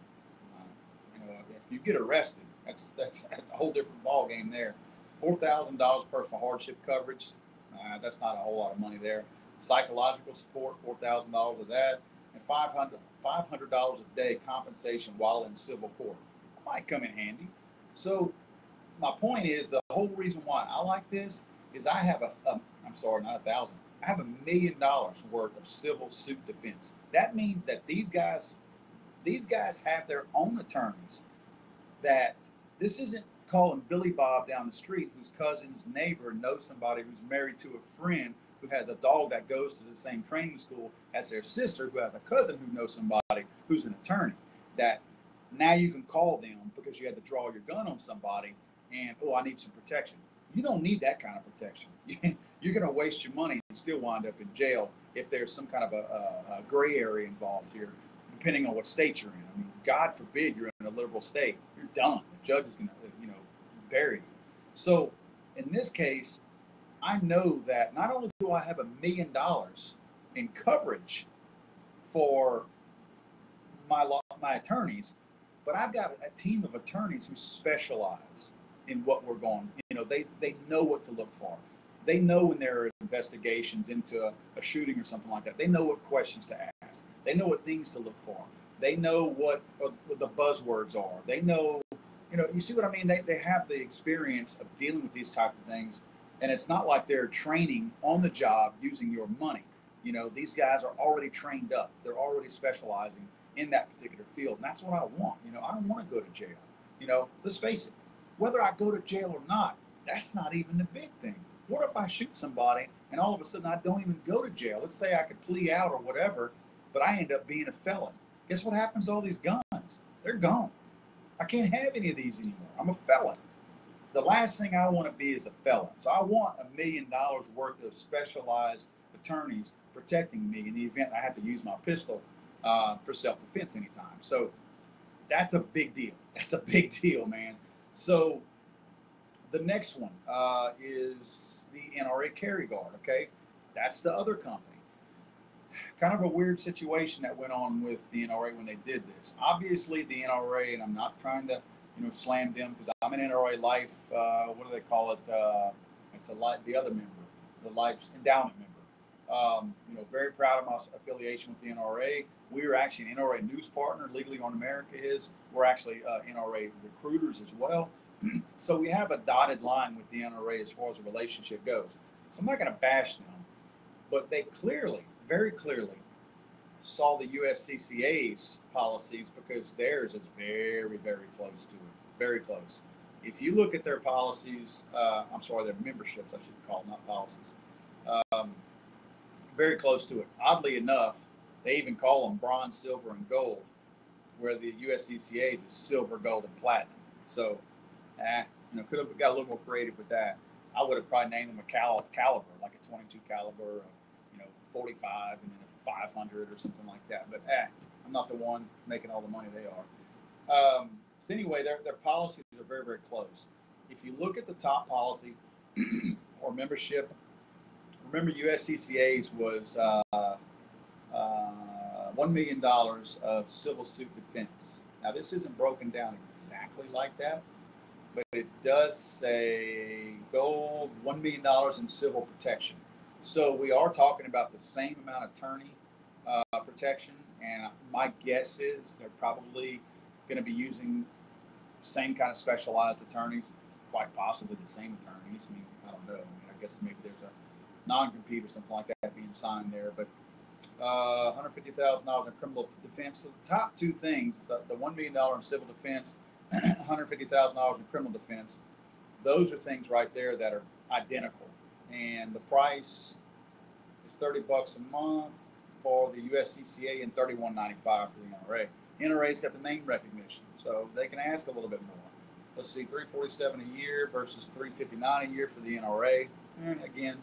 If you get arrested, that's a whole different ball game there. $4,000 personal hardship coverage. That's not a whole lot of money there. Psychological support, $4,000 of that, and $500 a day compensation while in civil court. That might come in handy. So my point is, the whole reason why I like this is I have I'm sorry, not 1,000. I have $1 million worth of civil suit defense. That means that these guys have their own attorneys. That this isn't calling Billy Bob down the street whose cousin's neighbor knows somebody who's married to a friend who has a dog that goes to the same training school as their sister who has a cousin who knows somebody who's an attorney. That now you can call them because you had to draw your gun on somebody and, I need some protection. You don't need that kind of protection. You're going to waste your money and still wind up in jail if there's some kind of a gray area involved here, depending on what state you're in. I mean, God forbid you're in a liberal state. You're done. The judge is going to, bury you. So in this case, I know that not only do I have $1 million in coverage for my attorneys, but I've got a team of attorneys who specialize in what we're going. They know what to look for. They know when there are investigations into a shooting or something like that. They know what questions to ask. They know what things to look for. They know what the buzzwords are. They know, you see what I mean? They have the experience of dealing with these types of things. And it's not like they're training on the job using your money. These guys are already trained up. They're already specializing in that particular field. And that's what I want. I don't want to go to jail. Let's face it, whether I go to jail or not, that's not even the big thing. What if I shoot somebody and all of a sudden I don't even go to jail? Let's say I could plea out or whatever, but I end up being a felon. Guess what happens to all these guns? They're gone. I can't have any of these anymore. I'm a felon. The last thing I want to be is a felon. So I want $1 million worth of specialized attorneys protecting me in the event I have to use my pistol for self-defense anytime. So that's a big deal. That's a big deal, man. So the next one is the NRA Carry Guard, okay? That's the other company. Kind of a weird situation that went on with the NRA when they did this. Obviously, the NRA, and I'm not trying to, slam them because I'm an NRA Life, what do they call it? It's the other member, the Life's endowment member. Very proud of my affiliation with the NRA. We are actually an NRA news partner. Legally on America is. We're actually NRA recruiters as well. So we have a dotted line with the NRA as far as the relationship goes. So I'm not going to bash them, but they very clearly saw the USCCA's policies because theirs is very, very close to it. Very close. If you look at their policies, I'm sorry, their memberships, I should call them, not policies, um, very close to it. Oddly enough, they even call them bronze, silver, and gold, where the USCCA's is silver, gold, and platinum. So, could have got a little more creative with that. I would have probably named them a caliber, like a 22 caliber, 45, and then a 500 or something like that. But I'm not the one making all the money they are. So anyway, their policies are very, very close. If you look at the top policy or membership, remember USCCA's was $1 million of civil suit defense. Now this isn't broken down exactly like that, but it does say gold $1 million in civil protection. So we are talking about the same amount of attorney protection, and my guess is they're probably going to be using same kind of specialized attorneys, quite possibly the same attorneys. I mean, I don't know. I mean, I guess maybe there's a non-compete or something like that being signed there, but $150,000 in criminal defense. So the top two things, the $1 million in civil defense, $150,000 in criminal defense, those are things right there that are identical. And the price is $30 a month for the USCCA and $31.95 for the NRA. NRA's got the name recognition, so they can ask a little bit more. Let's see, $347 a year versus $359 a year for the NRA. And again,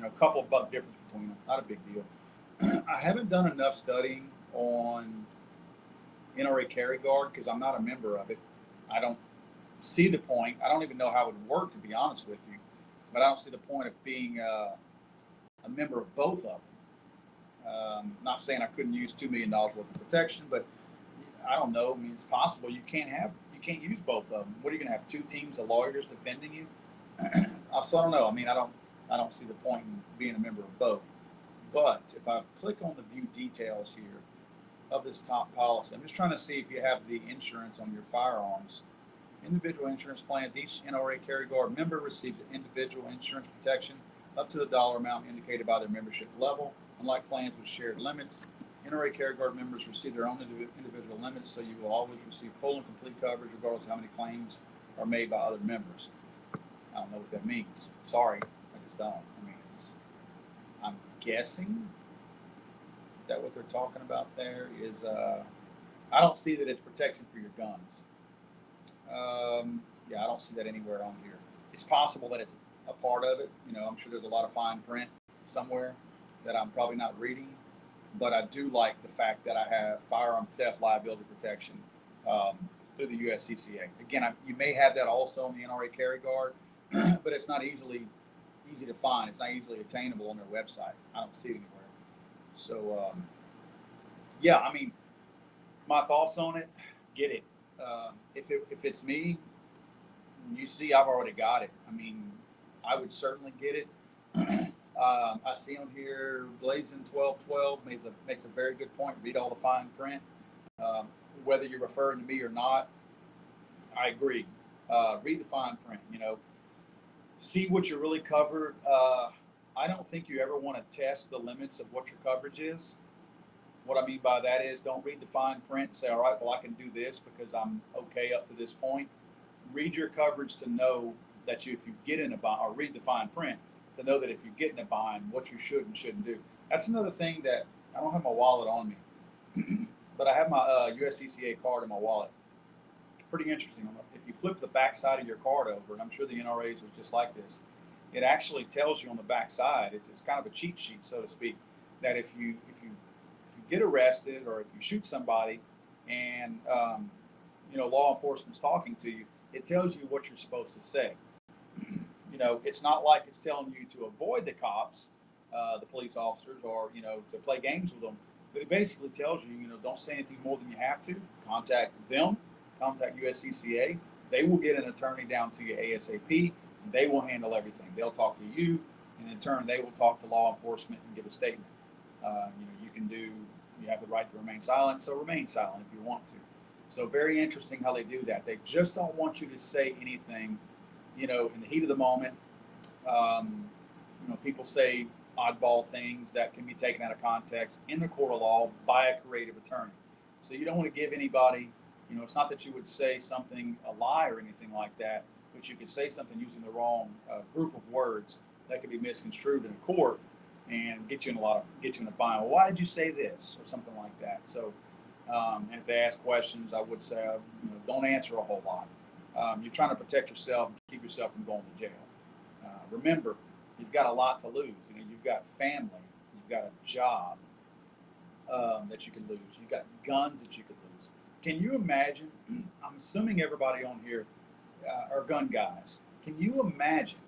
a couple of buck difference between them, not a big deal. I haven't done enough studying on NRA Carry Guard because I'm not a member of it. I don't see the point. I don't even know how it would work, to be honest with you. But I don't see the point of being a member of both of them. Not saying I couldn't use $2 million worth of protection, but I don't know. I mean, it's possible you can't use both of them. What are you going to have? Two teams of lawyers defending you? So I don't know. I mean, I don't see the point in being a member of both. But if I click on the view details here of this top policy, I'm just trying to see if you have the insurance on your firearms. Individual insurance plans. Each NRA Carry Guard member receives individual insurance protection up to the dollar amount indicated by their membership level. Unlike plans with shared limits, NRA Carry Guard members receive their own individual limits, so you will always receive full and complete coverage regardless of how many claims are made by other members. I don't know what that means. Sorry, I just don't. I mean, I'm guessing that what they're talking about there is, I don't see that it's protection for your guns. I don't see that anywhere on here. It's possible that it's a part of it. I'm sure there's a lot of fine print somewhere that I'm probably not reading, but I do like the fact that I have firearm theft liability protection through the USCCA. Again, you may have that also on the NRA Carry Guard, but it's not easy to find. It's not easily attainable on their website. I don't see it anywhere. So, I mean, my thoughts on it, get it. If it's me, you see, I've already got it. I mean, I would certainly get it. I see on here, Blazing 1212 makes a very good point. Read all the fine print. Whether you're referring to me or not, I agree. Read the fine print. See what you're really covered. I don't think you ever want to test the limits of what your coverage is. What I mean by that is, don't read the fine print and say, all right, well, I can do this because I'm okay up to this point. Read your coverage to know that if you get in a bind, or read the fine print to know that if you get in a bind, what you should and shouldn't do. That's another thing that I don't have my wallet on me, but I have my USCCA card in my wallet. Pretty interesting. If you flip the back side of your card over, and I'm sure the NRAs are just like this, it actually tells you on the back side, it's kind of a cheat sheet, so to speak, that if you get arrested or if you shoot somebody and law enforcement's talking to you, it tells you what you're supposed to say. It's not like it's telling you to avoid the cops, the police officers, or to play games with them, but it basically tells you, don't say anything more than you have to. Contact them, contact USCCA. They will get an attorney down to you ASAP, and they will handle everything. They'll talk to you, and in turn, they will talk to law enforcement and give a statement. You have the right to remain silent, so remain silent if you want to. So very interesting how they do that. They just don't want you to say anything, in the heat of the moment. People say oddball things that can be taken out of context in the court of law by a creative attorney. So you don't want to give anybody You know, it's not that you would say something, a lie or anything like that, but you could say something using the wrong group of words that could be misconstrued in a court and get you in a bind. Well, why did you say this or something like that? So, and if they ask questions, I would say, don't answer a whole lot. You're trying to protect yourself and keep yourself from going to jail. Remember, you've got a lot to lose. You know, you've got family, you've got a job that you can lose, you've got guns that you could lose. Can you imagine? I'm assuming everybody on here are gun guys. Can you imagine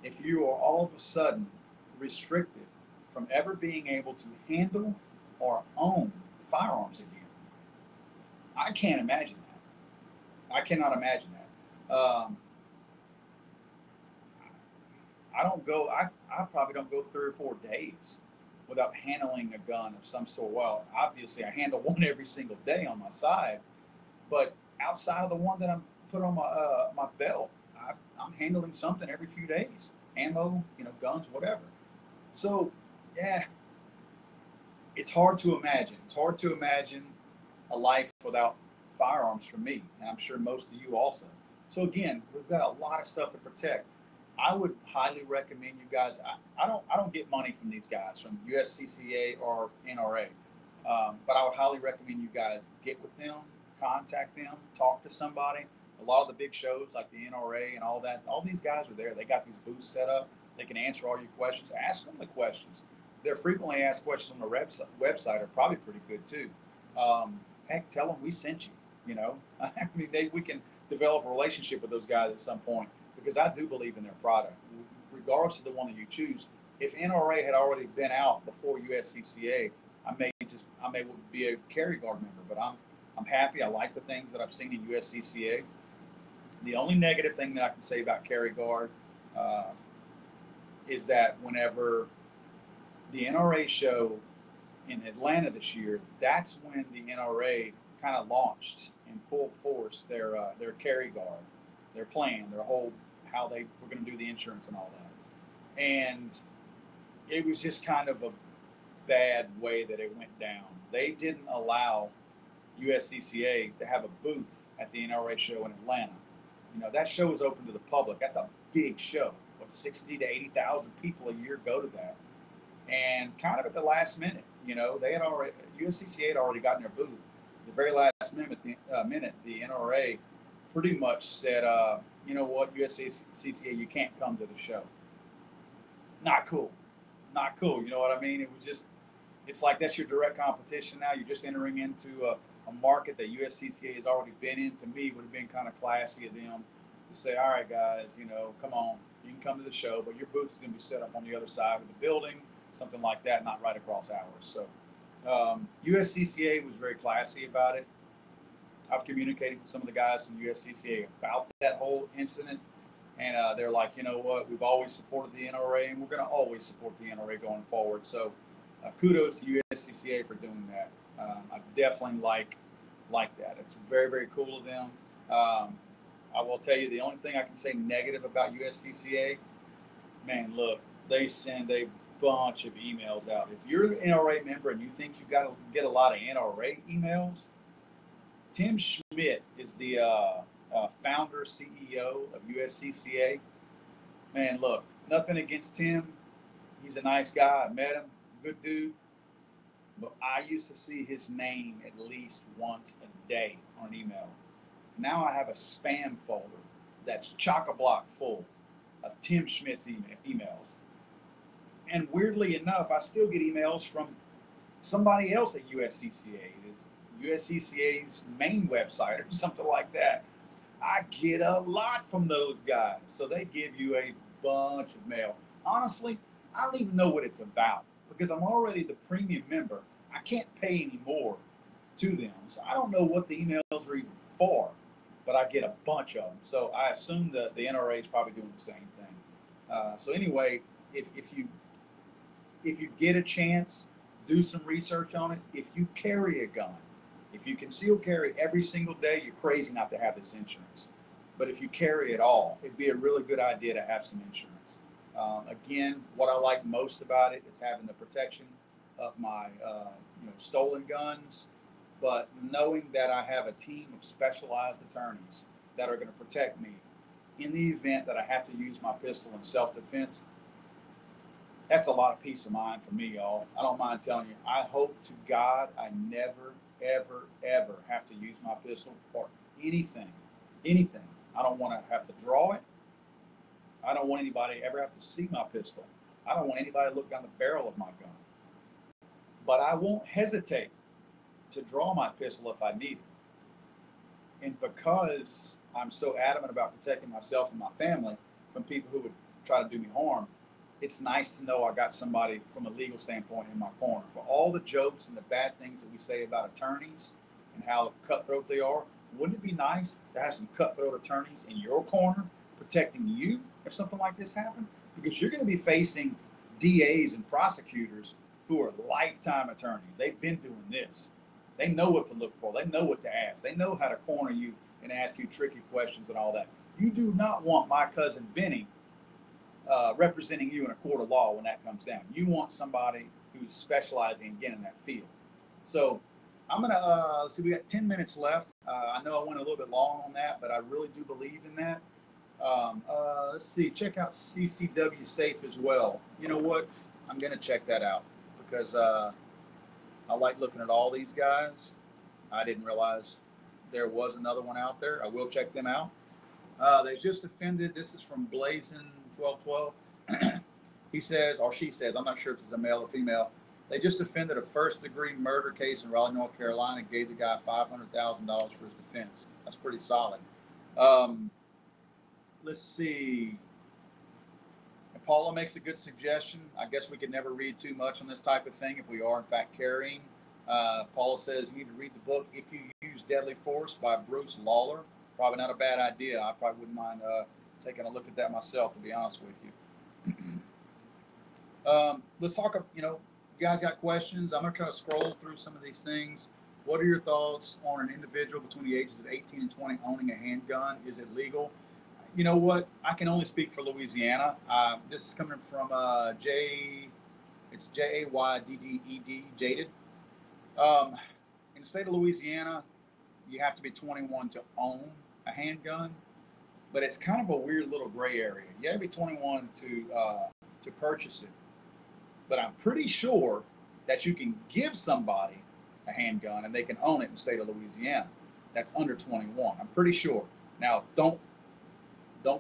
if you are all of a sudden restricted from ever being able to handle or own firearms again? I can't imagine that. I cannot imagine that. I don't go. I probably don't go 3 or 4 days without handling a gun of some sort. Well, obviously, I handle one every single day on my side, but outside of the one that I'm put on my belt, I'm handling something every few days. Ammo, guns, whatever. So, yeah, it's hard to imagine. It's hard to imagine a life without firearms for me, and I'm sure most of you also. So again, we've got a lot of stuff to protect. I would highly recommend you guys. I don't get money from these guys from USCCA or NRA, but I would highly recommend you guys get with them, contact them, talk to somebody. A lot of the big shows like the NRA and all that, all these guys are there. They got these booths set up. They can answer all your questions. Ask them the questions. Their frequently asked questions on the website are probably pretty good too. Heck, tell them we sent you. I mean, we can develop a relationship with those guys at some point because I do believe in their product, regardless of the one that you choose. If NRA had already been out before USCCA, I may be a carry guard member, but I'm happy. I like the things that I've seen in USCCA. The only negative thing that I can say about carry guard is that whenever the NRA show in Atlanta this year, that's when the NRA kind of launched in full force their carry guard, their plan, their whole how they were going to do the insurance and all that. And it was just kind of a bad way that it went down. They didn't allow USCCA to have a booth at the NRA show in Atlanta. That show is open to the public. That's a big show. 60 to 80,000 people a year go to that. And kind of at the last minute, they had already USCCA had already gotten their booth. The very last minute, the NRA pretty much said, you know what, USCCA, you can't come to the show. Not cool. Not cool. You know what I mean? It's like that's your direct competition now. You're just entering into a market that USCCA has already been in. To me, it would have been kind of classy of them to say, all right, guys, come on, you can come to the show, but your booth's going to be set up on the other side of the building, something like that, not right across ours. So USCCA was very classy about it. I've communicated with some of the guys from USCCA about that whole incident, and they're like, you know what, we've always supported the NRA, and we're going to always support the NRA going forward. So kudos to USCCA for doing that. I definitely like that. It's very, very cool of them. I will tell you the only thing I can say negative about USCCA, man, look, they send a bunch of emails out. If you're an NRA member and you think you've got to get a lot of NRA emails, Tim Schmidt is the founder, CEO of USCCA. Man, look, nothing against Tim. He's a nice guy. I met him, good dude. But I used to see his name at least once a day on an email. Now I have a spam folder that's chock-a-block full of Tim Schmidt's emails. And weirdly enough, I still get emails from somebody else at USCCA, USCCA's main website or something like that. I get a lot from those guys. So they give you a bunch of mail. Honestly, I don't even know what it's about because I'm already the premium member. I can't pay any more to them. So I don't know what the emails are even for, but I get a bunch of them. So I assume that the NRA is probably doing the same thing. So anyway, if you get a chance, do some research on it. If you carry a gun, if you conceal carry every single day, you're crazy not to have this insurance. But if you carry it all, it'd be a really good idea to have some insurance. Again, what I like most about it is having the protection of my stolen guns, But knowing that I have a team of specialized attorneys that are going to protect me in the event that I have to use my pistol in self-defense, that's a lot of peace of mind for me, y'all. I don't mind telling you. I hope to God I never, ever, ever have to use my pistol for anything. Anything. I don't want to have to draw it. I don't want anybody to ever have to see my pistol. I don't want anybody to look down the barrel of my gun. But I won't hesitate to draw my pistol if I need it. And because I'm so adamant about protecting myself and my family from people who would try to do me harm, it's nice to know I got somebody from a legal standpoint in my corner. For all the jokes and the bad things that we say about attorneys and how cutthroat they are, wouldn't it be nice to have some cutthroat attorneys in your corner protecting you if something like this happened? Because you're going to be facing DAs and prosecutors who are lifetime attorneys. They've been doing this. They know what to look for. They know what to ask. They know how to corner you and ask you tricky questions and all that. You do not want my cousin Vinny representing you in a court of law when that comes down. You want somebody who's specializing again in that field. So I'm gonna see. We got 10 minutes left. I know I went a little bit long on that, but I really do believe in that. Let's see. Check out CCW Safe as well. You know what? I'm gonna check that out because I like looking at all these guys. I didn't realize there was another one out there. I will check them out. They just offended. This is from Blazin 1212. He says, or she says, I'm not sure if it's a male or female. They just offended a first-degree murder case in Raleigh, North Carolina. Gave the guy $500,000 for his defense. That's pretty solid. Let's see. Paula makes a good suggestion. I guess we could never read too much on this type of thing if we are in fact carrying. Paula says you need to read the book If You Use Deadly Force by Bruce Lawler. Probably not a bad idea. I probably wouldn't mind taking a look at that myself, to be honest with you. Let's talk, you guys got questions. I'm going to try to scroll through some of these things. What are your thoughts on an individual between the ages of 18 and 20 owning a handgun? Is it legal? You know what? I can only speak for Louisiana. This is coming from it's Jayded, Jaded. In the state of Louisiana, you have to be 21 to own a handgun, but it's kind of a weird little gray area. You got to be 21 to purchase it, but I'm pretty sure that you can give somebody a handgun and they can own it in the state of Louisiana. That's under 21. I'm pretty sure. Now, don't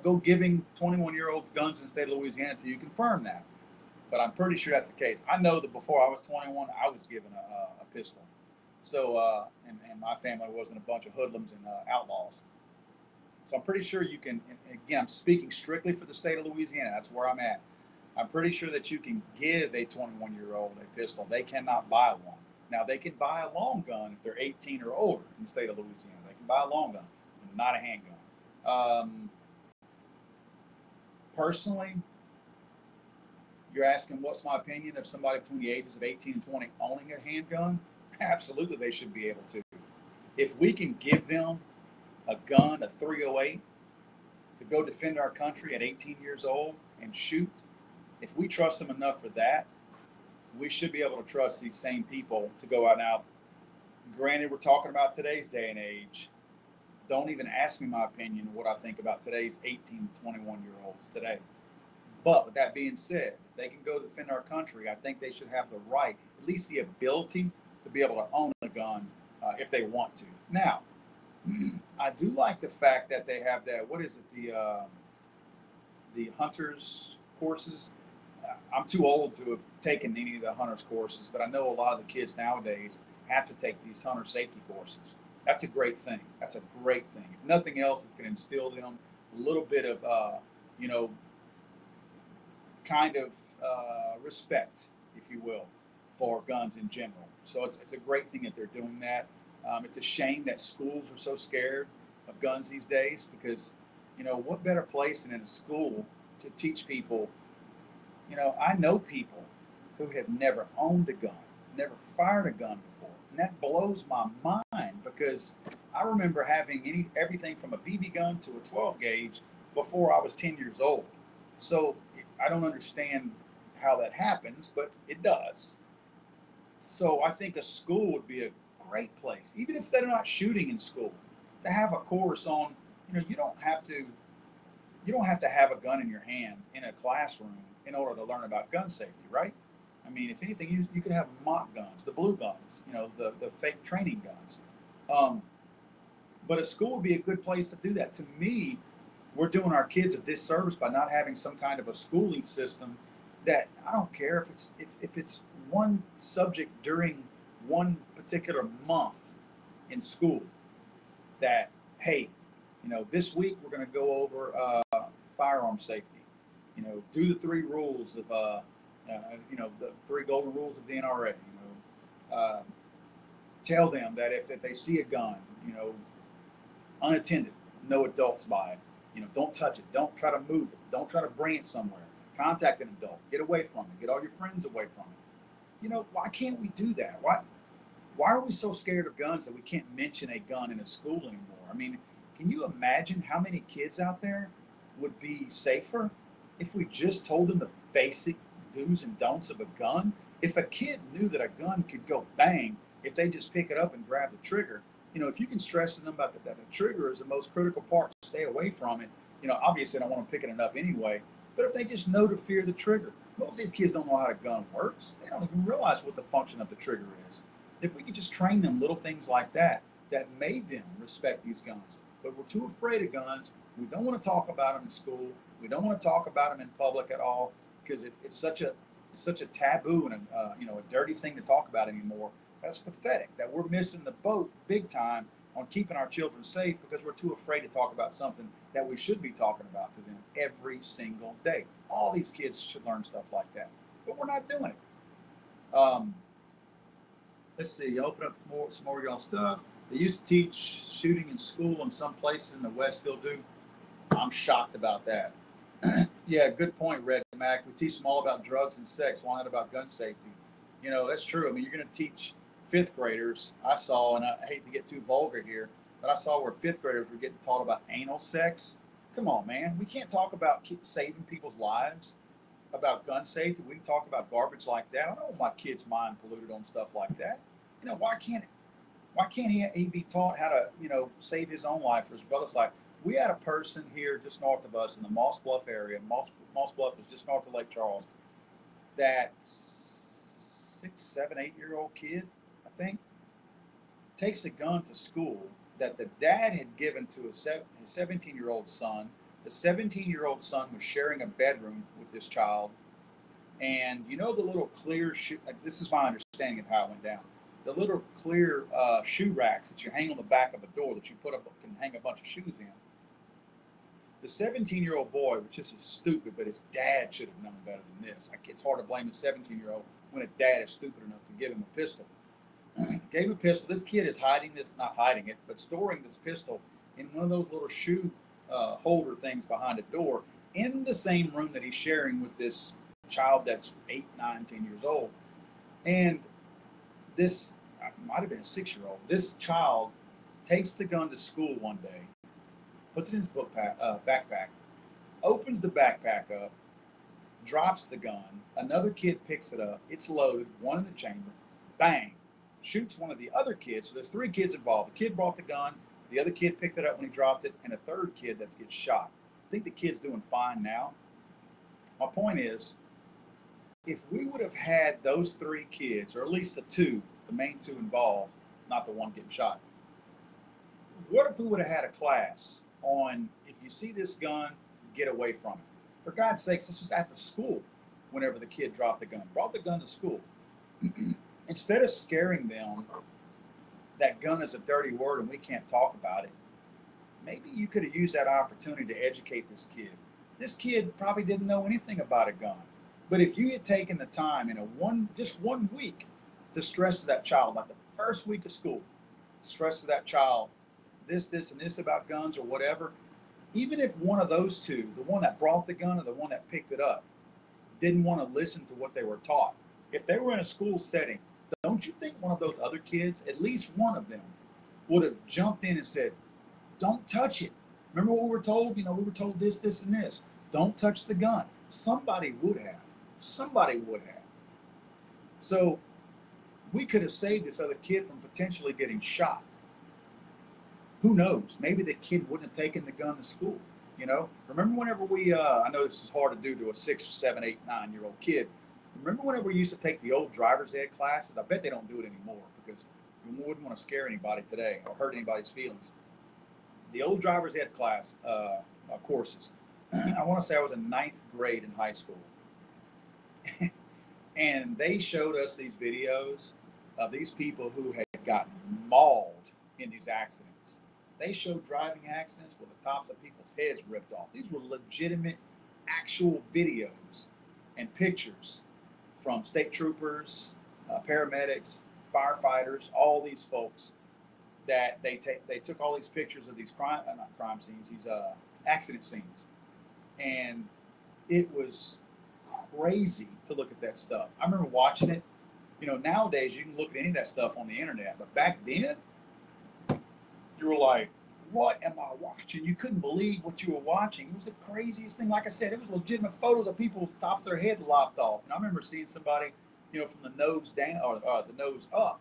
go giving 21-year-olds guns in the state of Louisiana until you confirm that. But I'm pretty sure that's the case. I know that before I was 21, I was given a pistol. So, and my family wasn't a bunch of hoodlums and outlaws. So I'm pretty sure you can, again, I'm speaking strictly for the state of Louisiana. That's where I'm at. I'm pretty sure that you can give a 21-year-old a pistol. They cannot buy one. Now, they can buy a long gun if they're 18 or older in the state of Louisiana. They can buy a long gun, not a handgun. Personally, you're asking what's my opinion of somebody between the ages of 18 and 20 owning a handgun? Absolutely, they should be able to. If we can give them a gun, a 308, to go defend our country at 18 years old and shoot, if we trust them enough for that, we should be able to trust these same people to go out. Now, granted, we're talking about today's day and age. Don't even ask me my opinion, what I think about today's 18 to 21-year-olds today. But with that being said, if they can go defend our country, I think they should have the right, at least the ability, to be able to own a gun if they want to. Now, I do like the fact that they have that, what is it, the hunters courses. I'm too old to have taken any of the hunters courses, but I know a lot of the kids nowadays have to take these hunter safety courses. That's a great thing. That's a great thing. If nothing else, it's going to instill in them a little bit of, kind of respect, if you will, for guns in general. So it's a great thing that they're doing that. It's a shame that schools are so scared of guns these days because, what better place than in a school to teach people. I know people who have never owned a gun, never fired a gun before. And that blows my mind because I remember having everything from a BB gun to a 12 gauge before I was 10 years old. So I don't understand how that happens, but it does. So I think a school would be a great place, even if they're not shooting in school, to have a course on, you don't have to have a gun in your hand in a classroom in order to learn about gun safety, right? I mean, if anything, you could have mock guns, the blue guns, the fake training guns. Um, but a school would be a good place to do that. To me, we're doing our kids a disservice by not having some kind of a schooling system that, I don't care if it's one subject during one particular month in school, that, hey, this week we're going to go over firearm safety. Do the three rules of the three golden rules of the NRA. Tell them that if they see a gun, unattended, no adults by it. Don't touch it. Don't try to move it. Don't try to bring it somewhere. Contact an adult. Get away from it. Get all your friends away from it. Why can't we do that? Why are we so scared of guns that we can't mention a gun in a school anymore? I mean, can you imagine how many kids out there would be safer if we just told them the basic do's and don'ts of a gun? If a kid knew that a gun could go bang if they just pick it up and grab the trigger, if you can stress to them about that the trigger is the most critical part, stay away from it. Obviously I don't want them picking it up anyway, but if they just know to fear the trigger, most of these kids don't know how a gun works. They don't even realize what the function of the trigger is. If we could just train them little things like that made them respect these guns. But we're too afraid of guns. We don't want to talk about them in school. We don't want to talk about them in public at all, because it's such a taboo and a dirty thing to talk about anymore. That's pathetic. That we're missing the boat big time on keeping our children safe because we're too afraid to talk about something that we should be talking about to them every single day. All these kids should learn stuff like that, but we're not doing it. Let's see. You open up some more of y'all stuff. They used to teach shooting in school, and some places in the West still do. I'm shocked about that. Yeah, good point, Red Mac. We teach them all about drugs and sex, why not about gun safety? That's true. I mean, you're going to teach fifth graders. I saw, and I hate to get too vulgar here, but I saw where fifth graders were getting taught about anal sex. Come on, man. We can't talk about saving people's lives, about gun safety. We can talk about garbage like that. I don't want my kid's mind polluted on stuff like that. Why can't he be taught how to, save his own life or his brother's life? We had a person here just north of us in the Moss Bluff area. Moss Bluff is just north of Lake Charles. That 6, 7, 8-year-old kid, I think, takes a gun to school that the dad had given to his 17-year-old son. The 17-year-old son was sharing a bedroom with this child. And the little clear shoe, like, this is my understanding of how it went down. The little clear shoe racks that you hang on the back of a door that you can hang a bunch of shoes in. The 17-year-old boy, which is stupid, but his dad should have known better than this. It's hard to blame a 17-year-old when a dad is stupid enough to give him a pistol. Gave him a pistol. This kid is not hiding it, but storing this pistol in one of those little shoe holder things behind a door in the same room that he's sharing with this child that's 8, 9, 10 years old. And this might have been a 6-year-old. This child takes the gun to school one day, puts it in his backpack, opens the backpack up, drops the gun. Another kid picks it up. It's loaded, one in the chamber. Bang. Shoots one of the other kids. So there's 3 kids involved. The kid brought the gun. The other kid picked it up when he dropped it. And a third kid that gets shot. I think the kid's doing fine now. My point is, if we would have had those 3 kids, or at least the main 2 involved, not the one getting shot, what if we would have had a class on, if you see this gun, get away from it? For God's sakes, this was at the school whenever the kid brought the gun to school. Instead of scaring them that gun is a dirty word and we can't talk about it, maybe you could have used that opportunity to educate this kid. This kid probably didn't know anything about a gun. But if you had taken the time in just 1 week to stress to that child, like the first week of school, stress to that child this, and this about guns or whatever, even if one of those 2, the one that brought the gun or the one that picked it up, didn't want to listen to what they were taught, if they were in a school setting, don't you think one of those other kids, at least one of them, would have jumped in and said, don't touch it. Remember what we were told? We were told this, and this. Don't touch the gun. Somebody would have. So we could have saved this other kid from potentially getting shot. Who knows? Maybe the kid wouldn't have taken the gun to school. You know, remember whenever I know this is hard to do to a 6, 7, 8, 9-year-old kid. Remember whenever we used to take the old driver's ed classes? I bet they don't do it anymore because we wouldn't want to scare anybody today or hurt anybody's feelings. The old driver's ed class courses. I want to say I was in ninth grade in high school, and they showed us these videos of these people who had gotten mauled in these accidents. They showed driving accidents with the tops of people's heads ripped off. These were legitimate, actual videos and pictures from state troopers, paramedics, firefighters, all these folks that they took all these pictures of these not crime scenes, these accident scenes, and it was crazy to look at that stuff. I remember watching it. You know, nowadays you can look at any of that stuff on the internet, but back then you were like, what am I watching? You couldn't believe what you were watching. It was the craziest thing. Like I said, it was legitimate photos of people's top of their head lopped off. And I remember seeing somebody, you know, from the nose down or the nose up,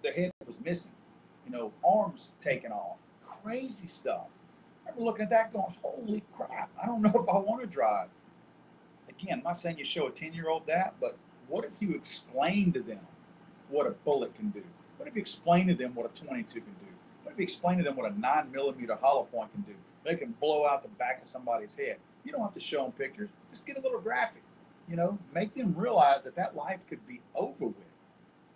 their head was missing, you know, arms taken off, crazy stuff. I remember looking at that going, holy crap, I don't know if I want to drive. Again, I'm not saying you show a 10-year-old that, but what if you explain to them what a bullet can do? What if you explain to them what a 22 can do? What if you explain to them what a 9mm hollow point can do? They can blow out the back of somebody's head. You don't have to show them pictures. Just get a little graphic. You know, make them realize that life could be over with.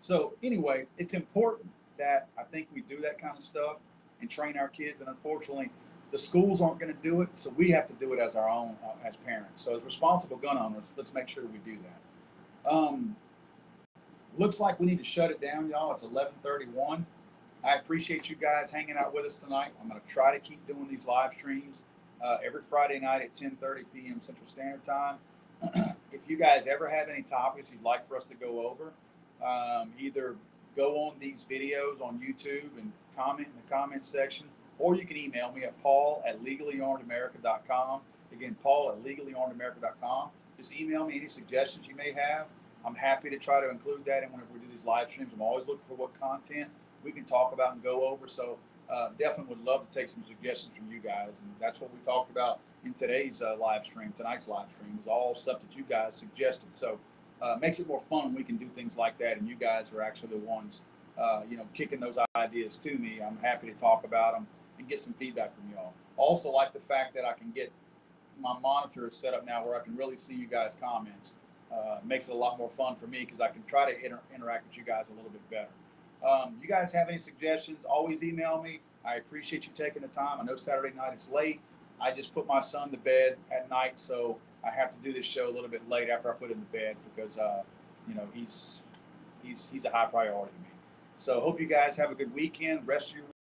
So anyway, it's important that I think we do that kind of stuff and train our kids. And unfortunately, the schools aren't going to do it, so we have to do it as our own as parents. So as responsible gun owners, let's make sure we do that. Looks like we need to shut it down, y'all. It's 11:31. I appreciate you guys hanging out with us tonight. I'm going to try to keep doing these live streams every Friday night at 10:30 p.m. Central Standard Time. If you guys ever have any topics you'd like for us to go over, either go on these videos on YouTube and comment in the comments section, or you can email me at paul@legallyarmedamerica.com. Again, paul@legallyarmedamerica.com. Just email me any suggestions you may have. I'm happy to try to include that in whenever we do these live streams. I'm always looking for what content we can talk about and go over. So definitely would love to take some suggestions from you guys. And that's what we talked about in today's live stream. Tonight's live stream was all stuff that you guys suggested. So makes it more fun when we can do things like that. And you guys are actually the ones, kicking those ideas to me. I'm happy to talk about them and get some feedback from y'all. Also like the fact that I can get my monitor set up now where I can really see you guys' comments. Makes it a lot more fun for me because I can try to interact with you guys a little bit better. You guys have any suggestions, always email me. I appreciate you taking the time. I know Saturday night is late. I just put my son to bed at night, so I have to do this show a little bit late after I put him to bed because he's a high priority to me. So hope you guys have a good weekend. Rest of your